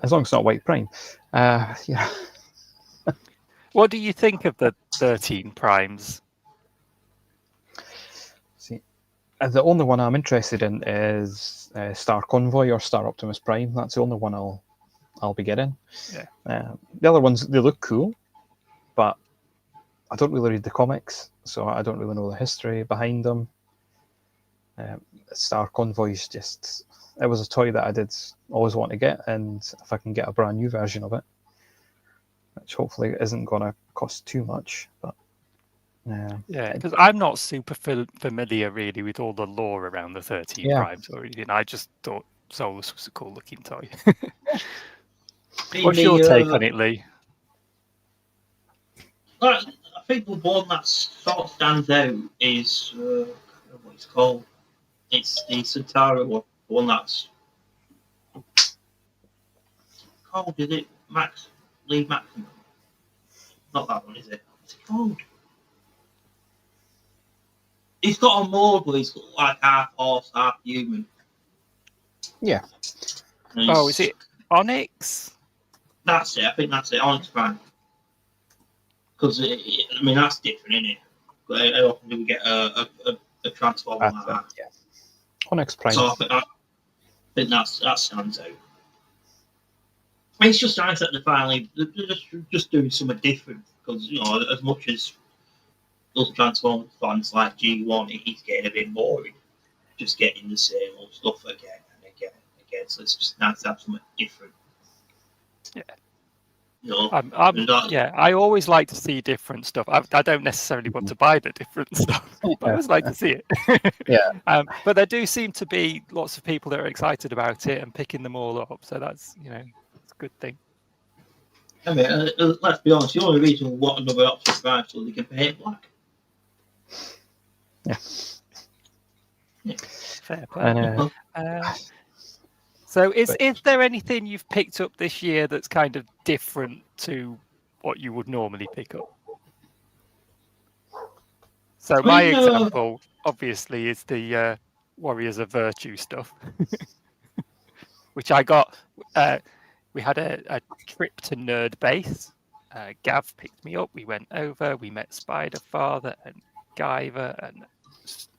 as long as it's not White Prime. Yeah. What do you think of the 13 primes? See, the only one I'm interested in is Star Convoy or Star Optimus Prime. That's the only one I'll be getting. Yeah. The other ones, they look cool, but I don't really read the comics, so I don't really know the history behind them. Star Convoy's just... It was a toy that I did always want to get, and if I can get a brand new version of it, which hopefully isn't going to cost too much, but... Yeah, because I'm not super familiar really with all the lore around the 13 primes or anything. I just thought Solus was a cool looking toy. What's your take on it, Lee? I think the one that sort of stands out is what it's called. It's the Centauri one. The one that's called, is it Lee Maximum? Not that one, is it? What's it called? He's got a mode where he's got like half horse, half human. Yeah. Oh, is it Onyx? That's it. I think that's it. Onyx Prime. Because I mean that's different, isn't it? How often do we get a transformer like that? Yeah. Onyx Prime. So I think that stands out. It's just nice that they're finally just doing something different, because you know, as much as those Transformers fans like G1, he's getting a bit boring, just getting the same old stuff again and again and again. So it's just nice to have something different. Yeah. You know, I always like to see different stuff. I don't necessarily want to buy the different stuff, but I always like to see it. Yeah. But there do seem to be lots of people that are excited about it and picking them all up. So that's, you know, it's a good thing. I mean, let's be honest. The only reason we want another Optimus Prime so they can paint black. Yeah. Fair play. So is there anything you've picked up this year that's kind of different to what you would normally pick up? So my example, obviously, is the Warriors of Virtue stuff, which I got. We had a trip to Nerd Base. Gav picked me up. We went over. We met Spider Father and Guyver and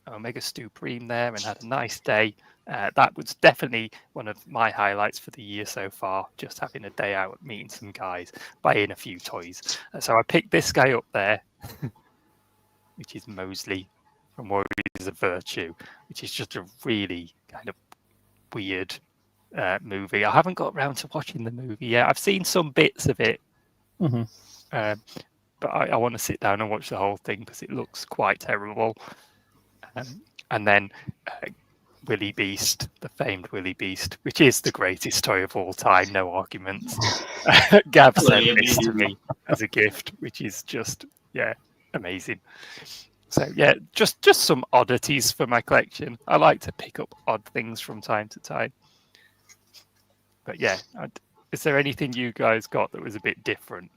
Omega Supreme there and had a nice day. That was definitely one of my highlights for the year so far, just having a day out meeting some guys, buying a few toys. So I picked this guy up there, which is Mosley from Warriors of Virtue, which is just a really kind of weird movie. I haven't got around to watching the movie yet. I've seen some bits of it, but I want to sit down and watch the whole thing because it looks quite terrible. And then Willy Beast, the famed Willy Beast, which is the greatest toy of all time, no arguments. Gav sent this to me as a gift, which is just, amazing. So, just some oddities for my collection. I like to pick up odd things from time to time. But is there anything you guys got that was a bit different?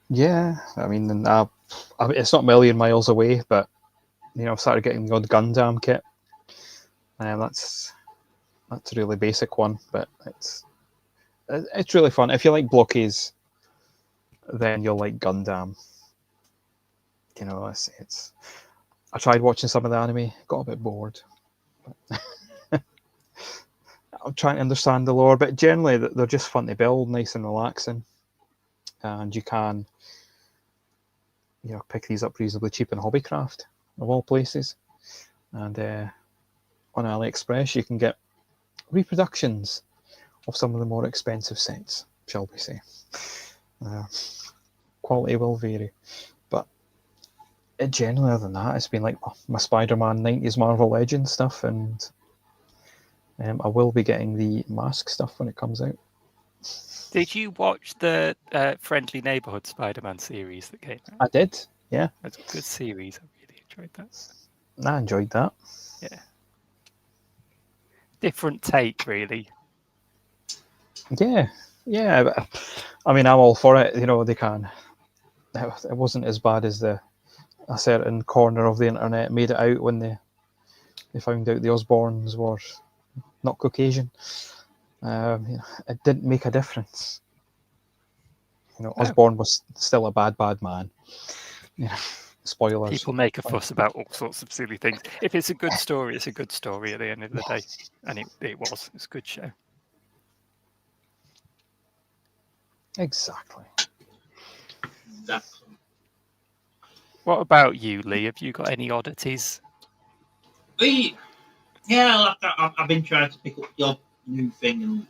Yeah, I mean, it's not a million miles away, but you know, I've started getting the odd Gundam kit. That's a really basic one, but it's really fun. If you like blockies, then you'll like Gundam. You know, it's. I tried watching some of the anime, got a bit bored. But I'm trying to understand the lore, but generally they're just fun to build, nice and relaxing, and you can, you know, pick these up reasonably cheap in Hobbycraft of all places, and on AliExpress you can get reproductions of some of the more expensive sets, shall we say. quality will vary. But generally, other than that, it's been like my Spider-Man 90s Marvel Legends stuff, and I will be getting the Mask stuff when it comes out. Did you watch the Friendly Neighborhood Spider-Man series that came out? I did, yeah. It's a good series. I really enjoyed that. I enjoyed that. Yeah. Different take, really. Yeah. I mean, I'm all for it. You know, they can. It wasn't as bad as a certain corner of the internet made it out when they found out the Osborns were not Caucasian. It didn't make a difference. Osborn was still a bad man. Spoilers. People make a fuss about all sorts of silly things. If it's a good story, it's a good story at the end of the day. And it was. It's a good show. Exactly. What about you, Lee? Have you got any oddities? Yeah, I've been trying to pick up the odd new thing, and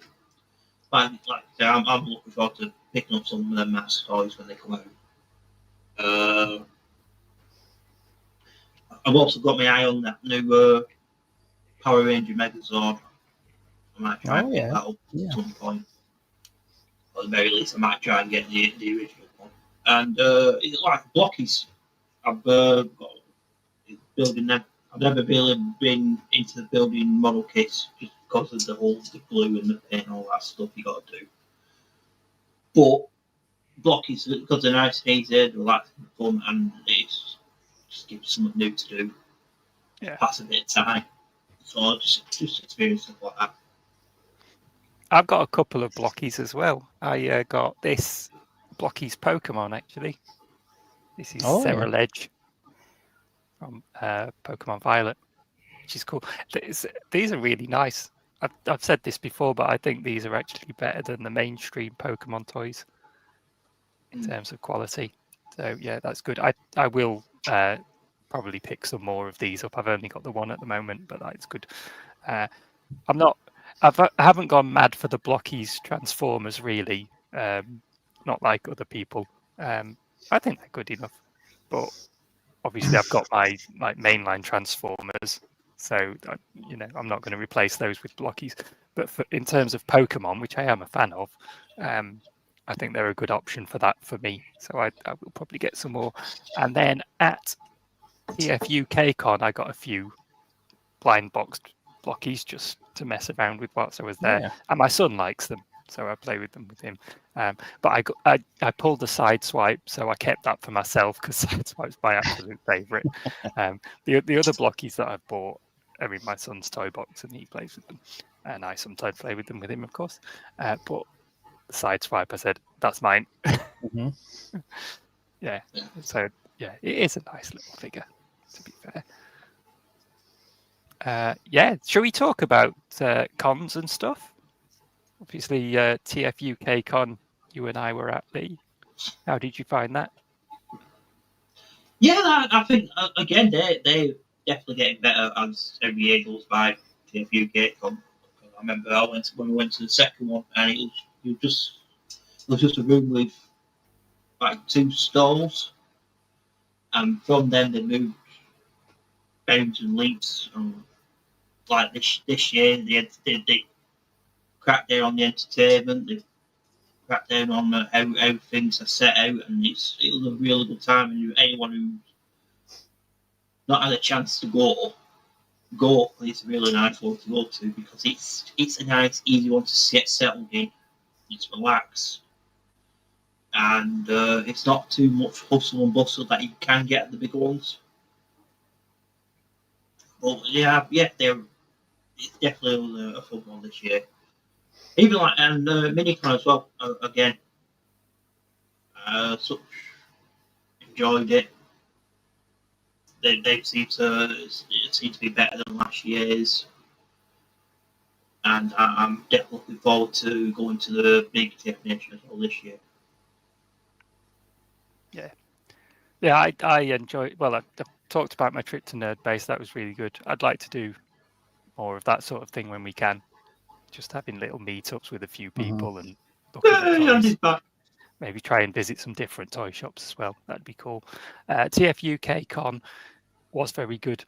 like I say, I'm looking forward to picking up some of the mask toys when they come out. I've also got my eye on that new Power Ranger Megazord. I might try and pick that up at some point. Or at the very least, I might try and get the original one. And like blockies, I've got building them. I've never really been into building model kits just because of the glue and the paint and all that stuff you got to do. But blockies, because they're nice and easy, they're relaxing, fun, and it's just gives something new to do. Yeah. Pass a bit of time. So just experience stuff like that. I've got a couple of blockies as well. I got this blockies Pokemon, actually. This is Ceruledge from Pokemon Violet, which is cool. These are really nice. I've said this before, but I think these are actually better than the mainstream Pokemon toys in terms of quality. So yeah, that's good. I will probably pick some more of these up. I've only got the one at the moment, but that's good. I haven't gone mad for the blockies Transformers really. Not like other people. I think they're good enough, but obviously I've got my mainline Transformers, so I'm not going to replace those with blockies. But in terms of Pokemon, which I am a fan of, I think they're a good option for that for me. So I will probably get some more. And then at TFUK Con, I got a few blind boxed blockies just to mess around with whilst I was there. And my son likes them, so I play with them with him. But I pulled the side swipe, so I kept that for myself because side swipe's my absolute favourite. The other blockies that I've bought are in my son's toy box, and he plays with them, and I sometimes play with them with him, of course. But the side swipe, I said, that's mine. Yeah. So yeah, it is a nice little figure, to be fair. Shall we talk about cons and stuff? Obviously, TFUK Con, you and I were at, Lee. How did you find that? Yeah, I think again they're definitely getting better as every year goes by. TFUK Con. I remember when we went to the second one, and it was just a room with like 2 stalls, and from them they moved bounds and leaps. Like this year, they cracked down on the entertainment. They cracked down on how things are set out, and it was a really good time. And anyone who's not had a chance to go. It's a really nice one to go to because it's a nice, easy one to get settled in. It's relaxed, and it's not too much hustle and bustle that you can get at the bigger ones. But it's definitely a fun one this year. Even like and Minicon as well. Again, so enjoyed it. They seem to be better than last year's, and I'm definitely looking forward to going to the big definition as well this year. Yeah, I enjoy. Well, I talked about my trip to Nerd Base. That was really good. I'd like to do more of that sort of thing when we can. Just having little meetups with a few people and looking at toys. maybe try and visit some different toy shops as well. That'd be cool. TF UK Con was very good.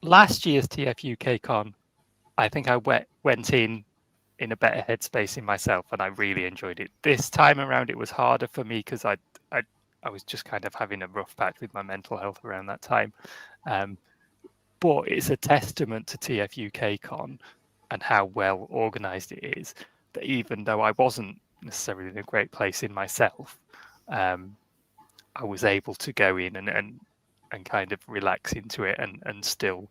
Last year's TF UK Con, I think I went in a better headspace in myself, and I really enjoyed it. This time around, it was harder for me because I was just kind of having a rough patch with my mental health around that time. But it's a testament to TF UK Con and how well organized it is, that even though I wasn't necessarily in a great place in myself, I was able to go in and kind of relax into it and still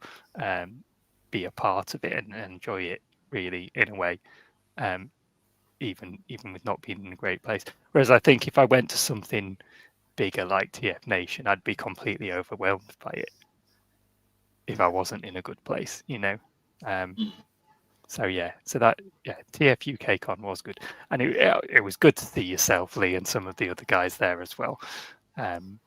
be a part of it and enjoy it really in a way, even with not being in a great place. Whereas I think if I went to something bigger like TF Nation, I'd be completely overwhelmed by it if I wasn't in a good place, you know. So TF UK Con was good, and it was good to see yourself, Lee, and some of the other guys there as well. And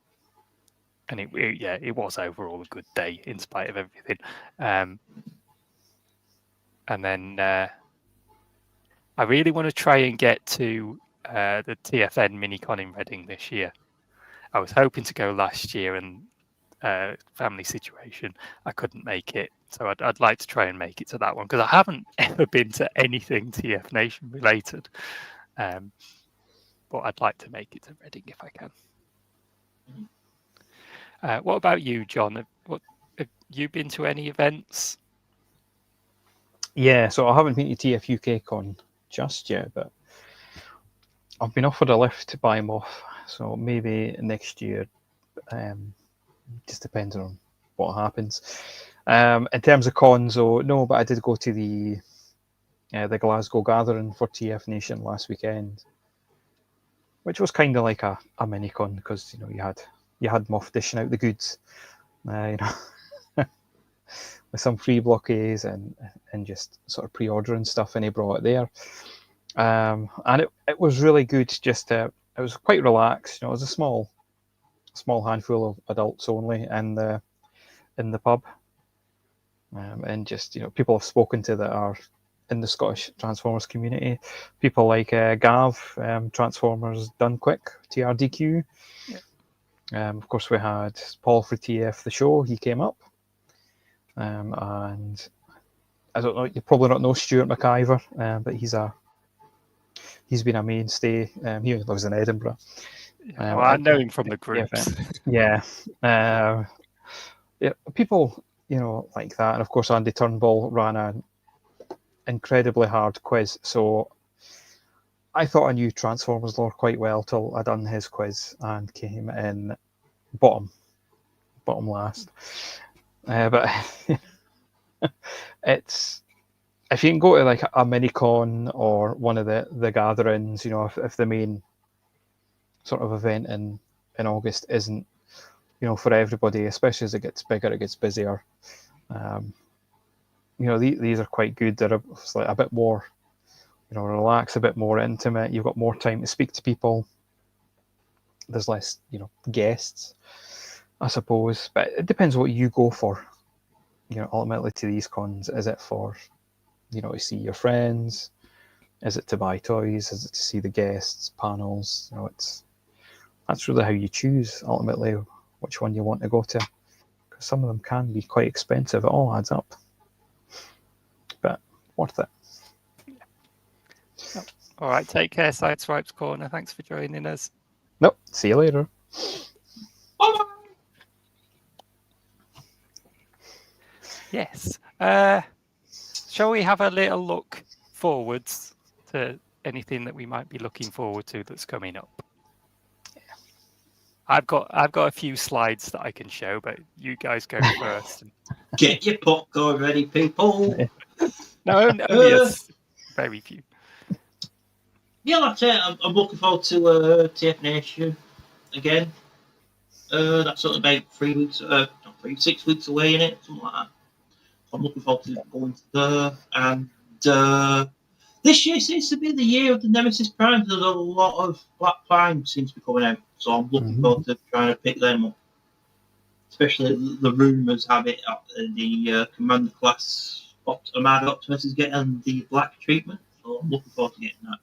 it was overall a good day in spite of everything. And then I really want to try and get to the TFN Minicon in Reading this year. I was hoping to go last year, and family situation, I couldn't make it. So I'd like to try and make it to that one, because I haven't ever been to anything TF Nation related. But I'd like to make it to Reading if I can. What about you, John? Have you been to any events? Yeah, so I haven't been to TF UK Con just yet, but I've been offered a lift by Moff, so maybe next year. Just depends on what happens. In terms of cons, no, but I did go to the Glasgow gathering for TF Nation last weekend, which was kind of like a mini con, because you had Moff dishing out the goods, with some free blockades and just sort of pre-ordering stuff, and he brought it there. And it was really good. Just it was quite relaxed. It was a small handful of adults only in the pub, and just people I've spoken to that are in the Scottish Transformers community. People like Gav, Transformers Done Quick, TRDQ. Yeah. Of course, we had Paul for TF the show. He came up, and I don't know. You probably don't know Stuart McIver, but he's been a mainstay. He lives in Edinburgh. Well, I know him from the groups. Yeah. People, like that. And of course, Andy Turnbull ran an incredibly hard quiz. So I thought I knew Transformers lore quite well till I done his quiz and came in bottom last. But it's, if you can go to like a mini-con or one of the gatherings, if the main sort of event in August isn't for everybody, especially as it gets bigger, it gets busier. These are quite good. They're like a bit more relaxed, a bit more intimate. You've got more time to speak to people. There's less guests, I suppose, but it depends what you go for. Ultimately to these cons, is it for to see your friends? Is it to buy toys? Is it to see the guests, panels? That's really how you choose ultimately which one you want to go to, because some of them can be quite expensive. It all adds up, but worth it. All right, take care, Sideswipes Corner. Thanks for joining us. Nope. See you later. Bye. Yes. Shall we have a little look forwards to anything that we might be looking forward to that's coming up? I've got a few slides that I can show, but you guys go first. Get your popcorn ready, people. No, yes, very few. Yeah, like I said, I'm looking forward to TF Nation again. That's sort of about 6 weeks away, in it, something like that. I'm looking forward to going to there. And this year seems to be the year of the Nemesis Primes. There's a lot of Black Primes seems to be coming out, so I'm looking forward to trying to pick them up. Especially the rumours have it the Commander class Armada Optimus is getting the black treatment, so I'm looking forward to getting that.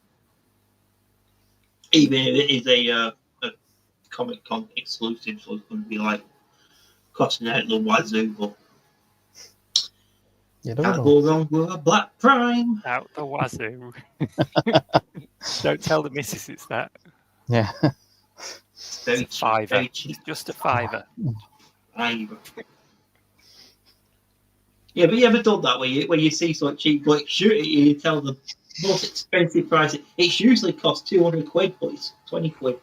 Even if it is a Comic Con exclusive, so it's going to be like costing out the wazoo, but You never can't know. go wrong with a Black Prime. Out the wazoo. Don't tell the missus it's that. Yeah. It's very It's a cheap, fiver. very cheap. It's just a fiver. Fiver. Yeah, but you ever done that where you see something cheap, but shoot it, you tell the most expensive price. It's usually costs 200 quid, but it's 20 quid.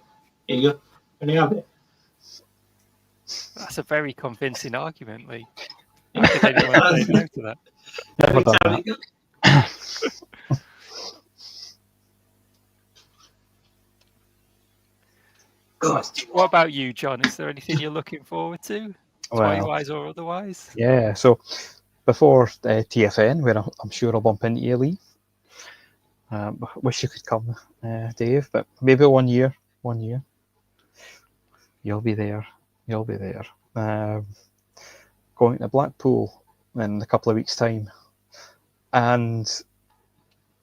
Here you go. And you have it. That's a very convincing argument, Lee. How could anyone say no to that? Never Every done time that. you go. God, What about you, John? Is there anything you're looking forward to, Well, toy-wise or otherwise? yeah. So before TFN, where I'm sure I'll bump into you, Lee. Wish you could come, Dave, but maybe 1 year. 1 year. You'll be there. You'll be there. Going to Blackpool in a couple of weeks' time, and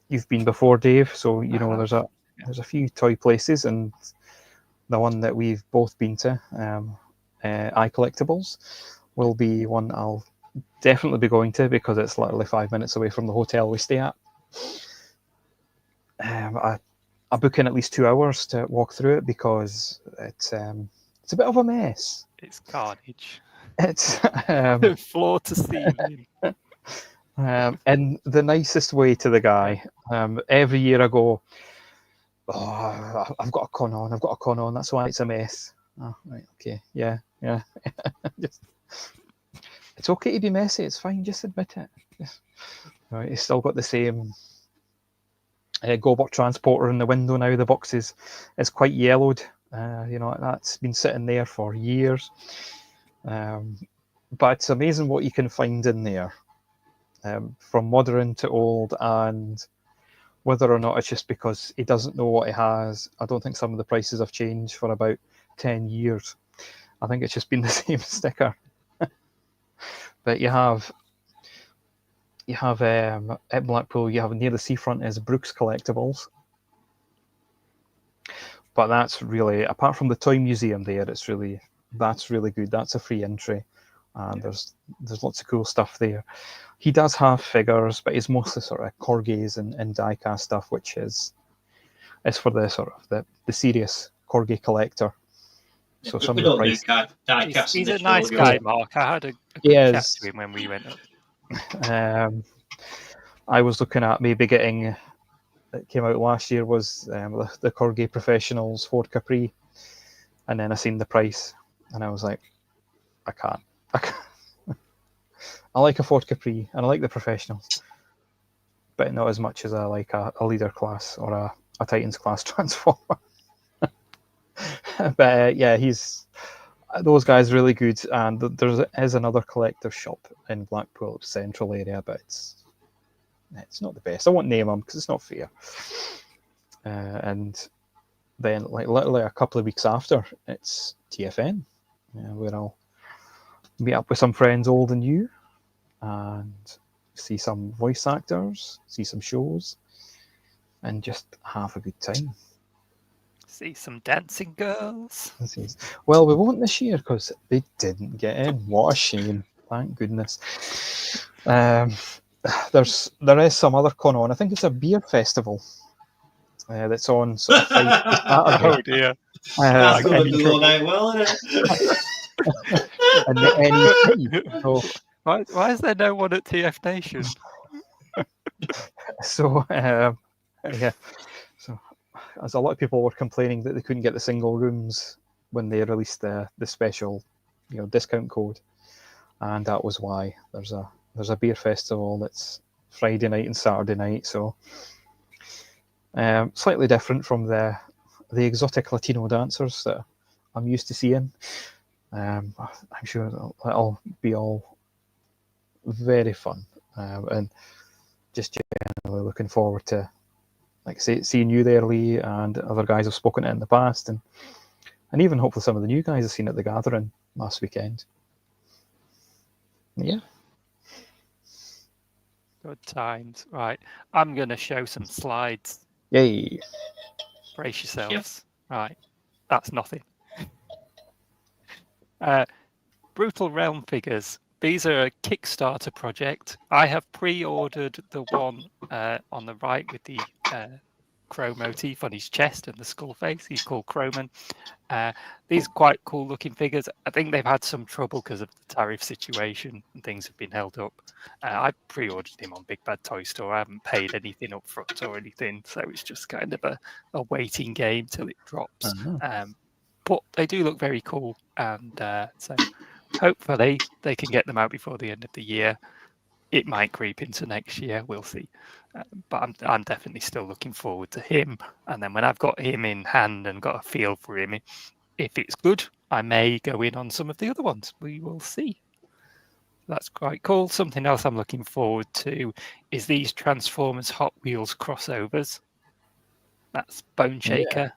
you've been before, Dave. So you know there's a few toy places, and the one that we've both been to, iCollectibles, will be one I'll definitely be going to because it's literally 5 minutes away from the hotel we stay at. I book in at least 2 hours to walk through it because it's a bit of a mess. It's carnage. It's Floor to ceiling. in the nicest way to the guy. Every year I go, oh, I've got a con on. I've got a con on. That's why it's a mess. Oh, right, okay, yeah. Just, it's okay to be messy. It's fine. Just admit it. Right, it's still got the same GoBot transporter in the window now. The box is quite yellowed. That's been sitting there for years. But it's amazing what you can find in there, from modern to old, and whether or not it's just because he doesn't know what he has. I don't think some of the prices have changed for about 10 years. I think it's just been the same sticker. But you have at Blackpool, you have near the seafront is Brooks Collectibles. But that's really, apart from the toy museum there, that's really good. That's a free entry, and there's lots of cool stuff there. He does have figures, but he's mostly sort of corgis and die-cast stuff, which is for the sort of the serious corgi collector. So some we of the don't do price. die-cast in He's the a nice show, guy, yeah. Mark. I had a He good chat is. to him when we went up. I was looking at maybe getting, that came out last year, was the Corgi Professionals Ford Capri, and then I seen the price and I was like, I can't. I like a Ford Capri and I like the Professionals, but not as much as I like a Leader class or a Titans class Transformer. But yeah, those guys really good, and there is another collector's shop in Blackpool Central area, but it's not the best. I won't name them because it's not fair. And then, like literally a couple of weeks after, it's TFN, where I'll meet up with some friends, old and new, and see some voice actors, see some shows, and just have a good time. See some dancing girls. Well, we won't this year because they didn't get in. What a shame! Thank goodness. There is some other con on. I think it's a beer festival that's on sort of Friday to Saturday. Oh dear. That's going to in be all night well, isn't it? and the NEC. So, Why is there no one at TF Nation? yeah. So, as a lot of people were complaining that they couldn't get the single rooms when they released the special, discount code, and that was why there's a beer festival that's Friday night and Saturday night. So, slightly different from the exotic Latino dancers that I'm used to seeing. I'm sure it'll be all very fun, and just generally looking forward to, like I say, seeing you there, Lee, and other guys I've spoken to in the past, and even hopefully some of the new guys I've seen at the gathering last weekend. Yeah. Good times. Right. I'm going to show some slides. Yay. Brace yourselves. Right, that's nothing. Brutal Realm figures. These are a Kickstarter project. I have pre-ordered the one on the right with the crow motif on his chest and the skull face. He's called Crowman. These are quite cool looking figures. I think they've had some trouble because of the tariff situation and things have been held up. I pre-ordered him on Big Bad Toy Store. I haven't paid anything up front or anything, so it's just kind of a waiting game till it drops. But they do look very cool, and so hopefully they can get them out before the end of the year. It might creep into next year. We'll see. But I'm definitely still looking forward to him. And then when I've got him in hand and got a feel for him, if it's good, I may go in on some of the other ones. We will see. That's quite cool. Something else I'm looking forward to is these Transformers Hot Wheels crossovers. That's Bone Shaker,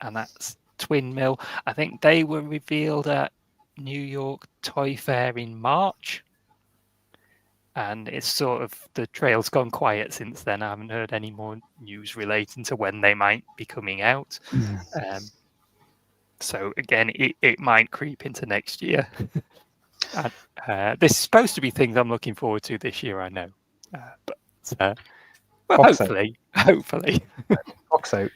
and that's Twin Mill. I think they were revealed at New York Toy Fair in March. And it's sort of the trail's gone quiet since then. I haven't heard any more news relating to when they might be coming out. So again, it might creep into next year. And, this is supposed to be things I'm looking forward to this year, I know. But well, hopefully, Box out.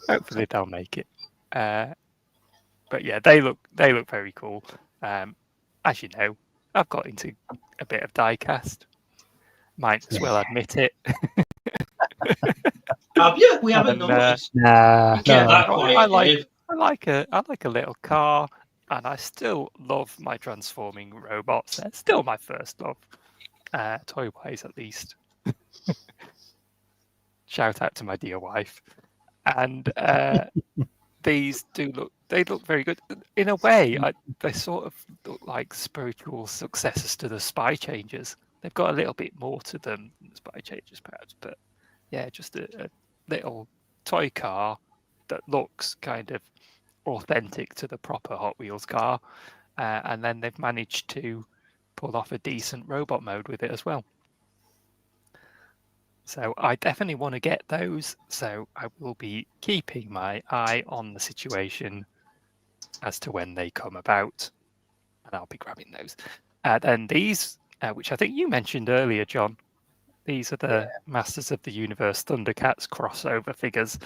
hopefully they'll make it. But yeah, they look very cool. As you know, I've got into a bit of diecast. Might as well admit it. Have you? We haven't And, noticed. Nah, Get no. that quiet, I like a little car, and I still love my transforming robots. They're still my first love, toy-wise at least. Shout out to my dear wife. And these look very good. In a way, they sort of look like spiritual successors to the Spy Changers. They've got a little bit more to them than the Spy Changers, perhaps, but yeah, just a little toy car that looks kind of authentic to the proper Hot Wheels car, and then they've managed to pull off a decent robot mode with it as well. So I definitely want to get those. So I will be keeping my eye on the situation as to when they come about, and I'll be grabbing those. Then these, which I think you mentioned earlier, John. These are the Masters of the Universe Thundercats crossover figures.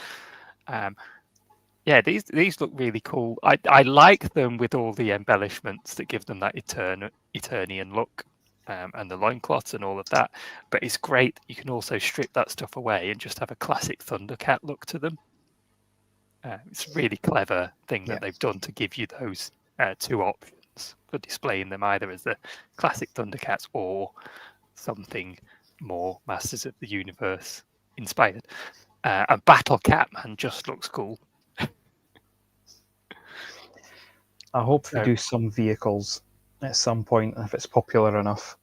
Yeah, these look really cool. I like them with all the embellishments that give them that Eternian look. And the loincloths and all of that. But it's great. You can also strip that stuff away and just have a classic Thundercat look to them. It's a really clever thing that they've done to give you those two options for displaying them either as the classic Thundercats or something more Masters of the Universe inspired. And Battle Catman just looks cool. I hope they do some vehicles at some point if it's popular enough.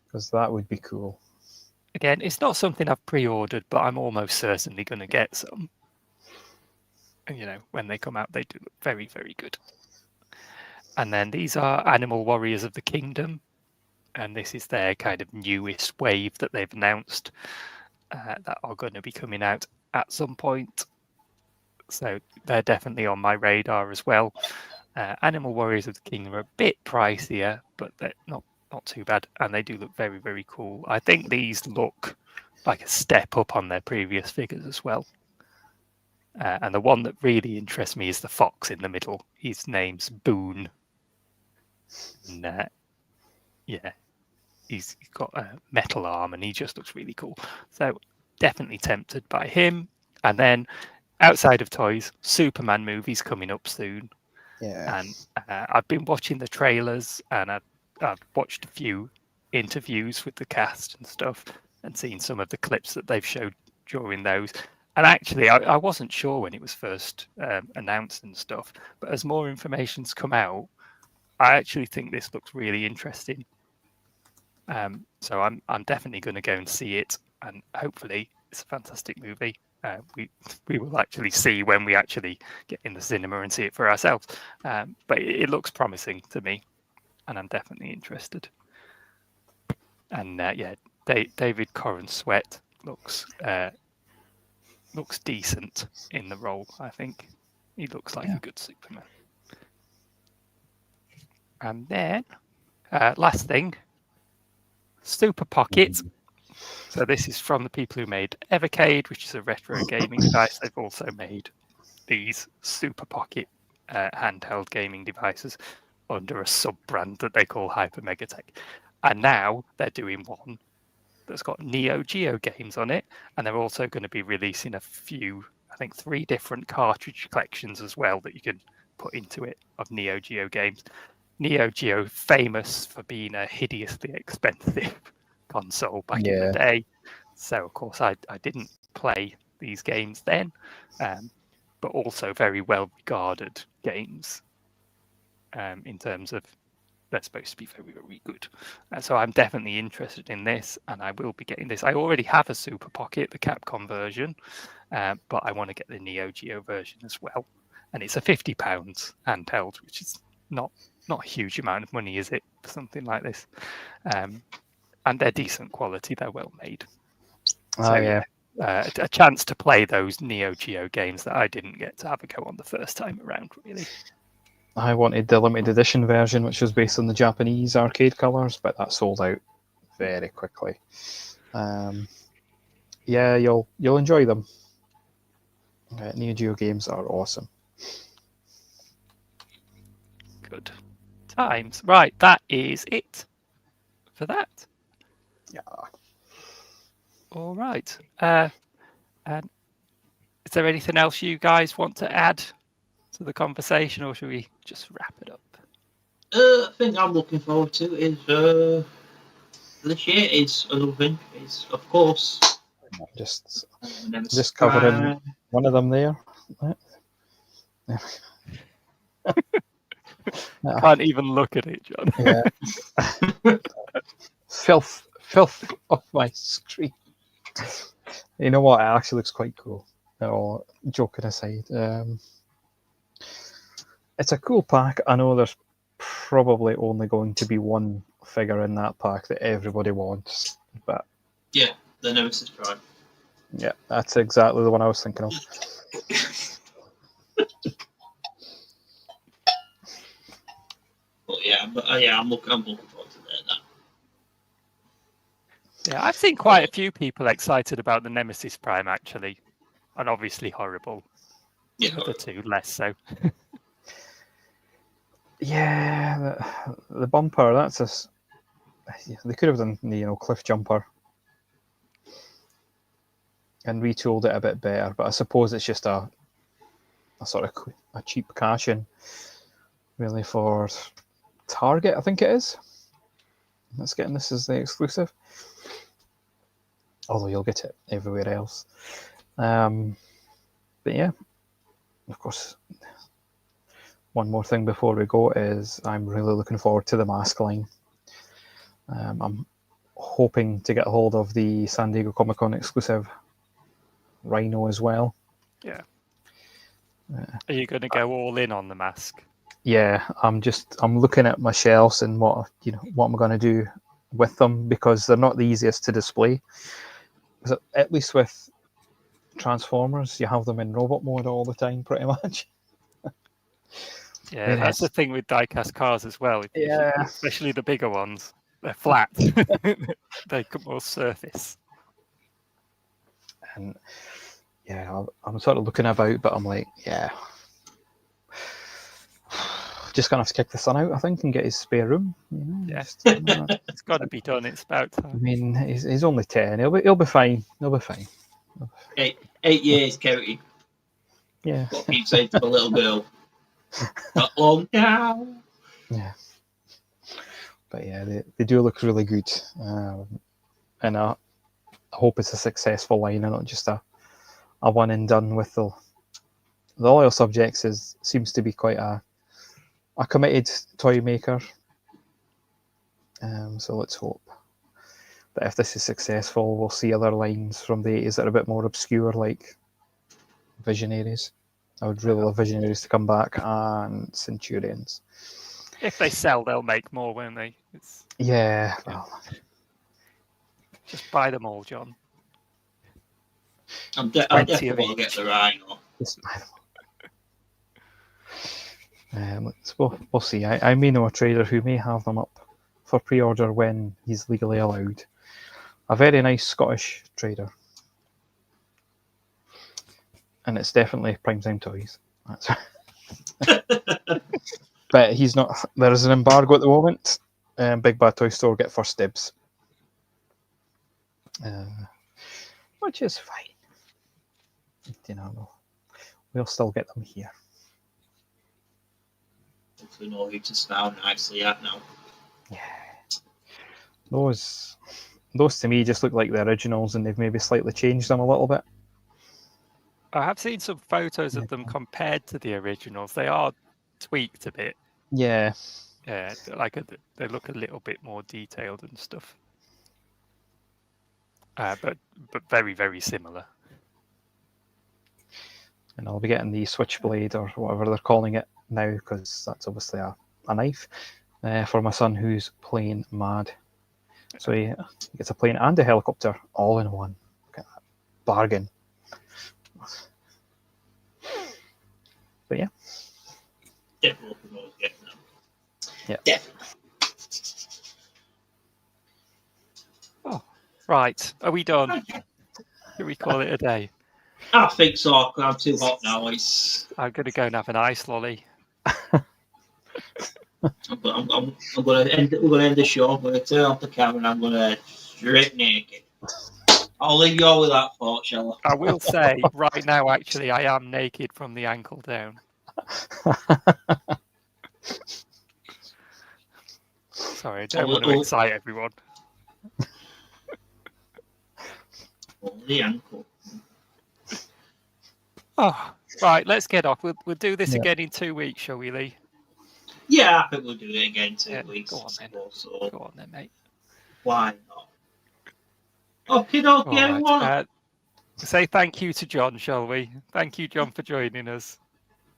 Because that would be cool. Again, it's not something I've pre-ordered, but I'm almost certainly going to get some. And, you know, when they come out, they do look very, very good. And then these are Animal Warriors of the Kingdom. And this is their kind of newest wave that they've announced that are going to be coming out at some point. So they're definitely on my radar as well. Animal Warriors of the Kingdom are a bit pricier, but they're not too bad, and they do look very, very cool. I think these look like a step up on their previous figures as well. And the one that really interests me is the fox in the middle. His name's Boone. And, yeah, he's got a metal arm, and he just looks really cool. So definitely tempted by him. And then outside of toys, Superman movie's coming up soon. Yeah. And I've been watching the trailers, and I've watched a few interviews with the cast and stuff and seen some of the clips that they've showed during those. And actually, I wasn't sure when it was first announced and stuff, but as more information's come out, I actually think this looks really interesting. So I'm definitely going to go and see it, and hopefully it's a fantastic movie. We will actually see when we actually get in the cinema and see it for ourselves. But it looks promising to me, and I'm definitely interested. And yeah, David Corran Sweat looks looks decent in the role. I think he looks like a good Superman. And then last thing, Super Pocket. So this is from the people who made Evercade, which is a retro gaming device. They've also made these Super Pocket handheld gaming devices under a sub-brand that they call Hyper Megatech. And now they're doing one that's got Neo Geo games on it, and they're also going to be releasing a few, I think 3 different cartridge collections as well that you can put into it of Neo Geo games. Neo Geo famous for being a hideously expensive console back in the day. So of course I didn't play these games then, but also very well regarded games in terms of they're supposed to be very, very good. So I'm definitely interested in this, and I will be getting this. I already have a Super Pocket, the Capcom version, but I want to get the Neo Geo version as well. And it's a £50 handheld, which is not a huge amount of money, is it, for something like this? And they're decent quality. They're well made. So a chance to play those Neo Geo games that I didn't get to have a go on the first time around, really. I wanted the limited edition version, which was based on the Japanese arcade colours, but that sold out very quickly. Yeah, you'll enjoy them. Neo Geo games are awesome. Good times. Right, that is it for that. Yeah. All right. And is there anything else you guys want to add to the conversation, or should we just wrap it up? I think I'm looking forward to is this year is another thing is of course Just Nemesis covering Prime. one of them there. Can't even look at it, John. Yeah. filth off my screen. You know what? It actually looks quite cool. Oh, joking aside, it's a cool pack. I know there's probably only going to be one figure in that pack that everybody wants, but Yeah, the Nemesis Prime. yeah, that's exactly the one I was thinking of. I'm looking forward to that. Yeah, I've seen quite a few people excited about the Nemesis Prime, actually, and obviously horrible. Yeah, The other two less so. Yeah, the bumper. They could have done the cliff jumper and retooled it a bit better, but I suppose it's just a sort of a cheap cash in, really, for Target. I think it is. That's getting this as the exclusive. Although you'll get it everywhere else. But yeah, of course, one more thing before we go is I'm really looking forward to the mask line. I'm hoping to get a hold of the San Diego Comic-Con exclusive Rhino as well. Yeah. Are you going to go all in on the mask? Yeah, I'm looking at my shelves and what I'm going to do with them, because they're not the easiest to display. Because at least with Transformers, you have them in robot mode all the time, pretty much. Yeah, that's the thing with die-cast cars as well. Yeah. Especially the bigger ones. They're flat. They come more surface. And yeah, I'm sort of looking about, but I'm like, yeah. Just going to have to kick the son out, I think, and get his spare room. Yeah. It's got to be done. It's about time. I mean, he's only 10. He'll be fine. He'll be fine. 8 years counting. Yeah. What keeps saying to the little girl? Not long now. Yeah. But yeah, they do look really good. And I hope it's a successful line and not just a one and done with the Loyal Subjects seems to be quite a committed toy maker. So let's hope that if this is successful, we'll see other lines from the 80s that are a bit more obscure, like Visionaries. I would really love Visionaries to come back, and Centurions. If they sell, they'll make more, won't they? Yeah. Well, just buy them all, John. I Plenty definitely of want to get the rhino. We'll see. I may know a trader who may have them up for pre-order when he's legally allowed. A very nice Scottish trader. And it's definitely Primetime Toys. But he's not. There is an embargo at the moment. Big Bad Toy Store get first dibs. Which is fine. You know, we'll still get them here. We know who to smile nicely at now. Yeah. Those to me just look like the originals, and they've maybe slightly changed them a little bit. I have seen some photos of them compared to the originals. They are tweaked a bit. Yeah. Yeah, they look a little bit more detailed and stuff. But very, very similar. And I'll be getting the Switchblade or whatever they're calling it now, because that's obviously a knife for my son who's plane mad. So he gets a plane and a helicopter all in one. Look at that. Bargain. But yeah. Definitely promote getting them. Yeah. Definitely. Oh, right. Are we done? Can we call it a day? I think so. I'm too hot now. I'm going to go and have an ice lolly. I'm going to end. We're going to end the show. I'm going to turn off the camera and I'm going to strip naked. I'll leave you all with that thought, shall I? I will say right now, actually, I am naked from the ankle down. Sorry, I don't want to excite everyone. The ankle. Oh, right, let's get off. We'll do this again in 2 weeks, shall we, Lee? Yeah, I think we'll do it again in 2 weeks. Go on then. So Go on then, mate. why not? Okay, everyone. Say thank you to John, shall we? Thank you, John, for joining us.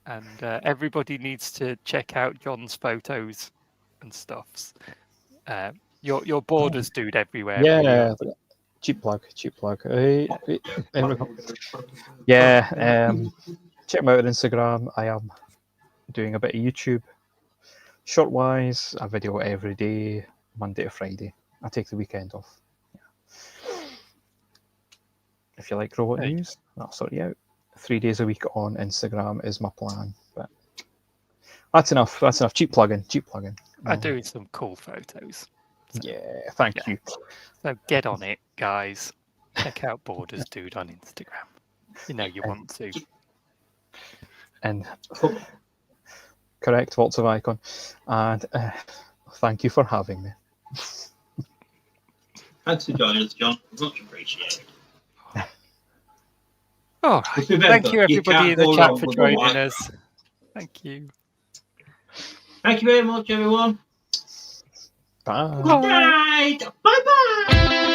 And everybody needs to check out John's photos and stuffs. Your borders dude everywhere. Yeah. Cheap plug. Hey, there we go. Yeah. Check me out on Instagram. I am doing a bit of YouTube. Short-wise, a video every day, Monday to Friday. I take the weekend off. Yeah. If you like robot news, I'll sort you out. 3 days a week on Instagram is my plan. But that's enough. Cheap plugging. I'm doing some cool photos. So, yeah, thank you. So get on it, guys. Check out Borders Dude on Instagram. You know you want to. And correct, Waltz of Icon. And thank you for having me. Thanks for joining us, John. Much appreciated. Oh, thank you, everybody in the chat, for joining us. Thank you. Thank you very much, everyone. Bye. Good night. Bye-bye.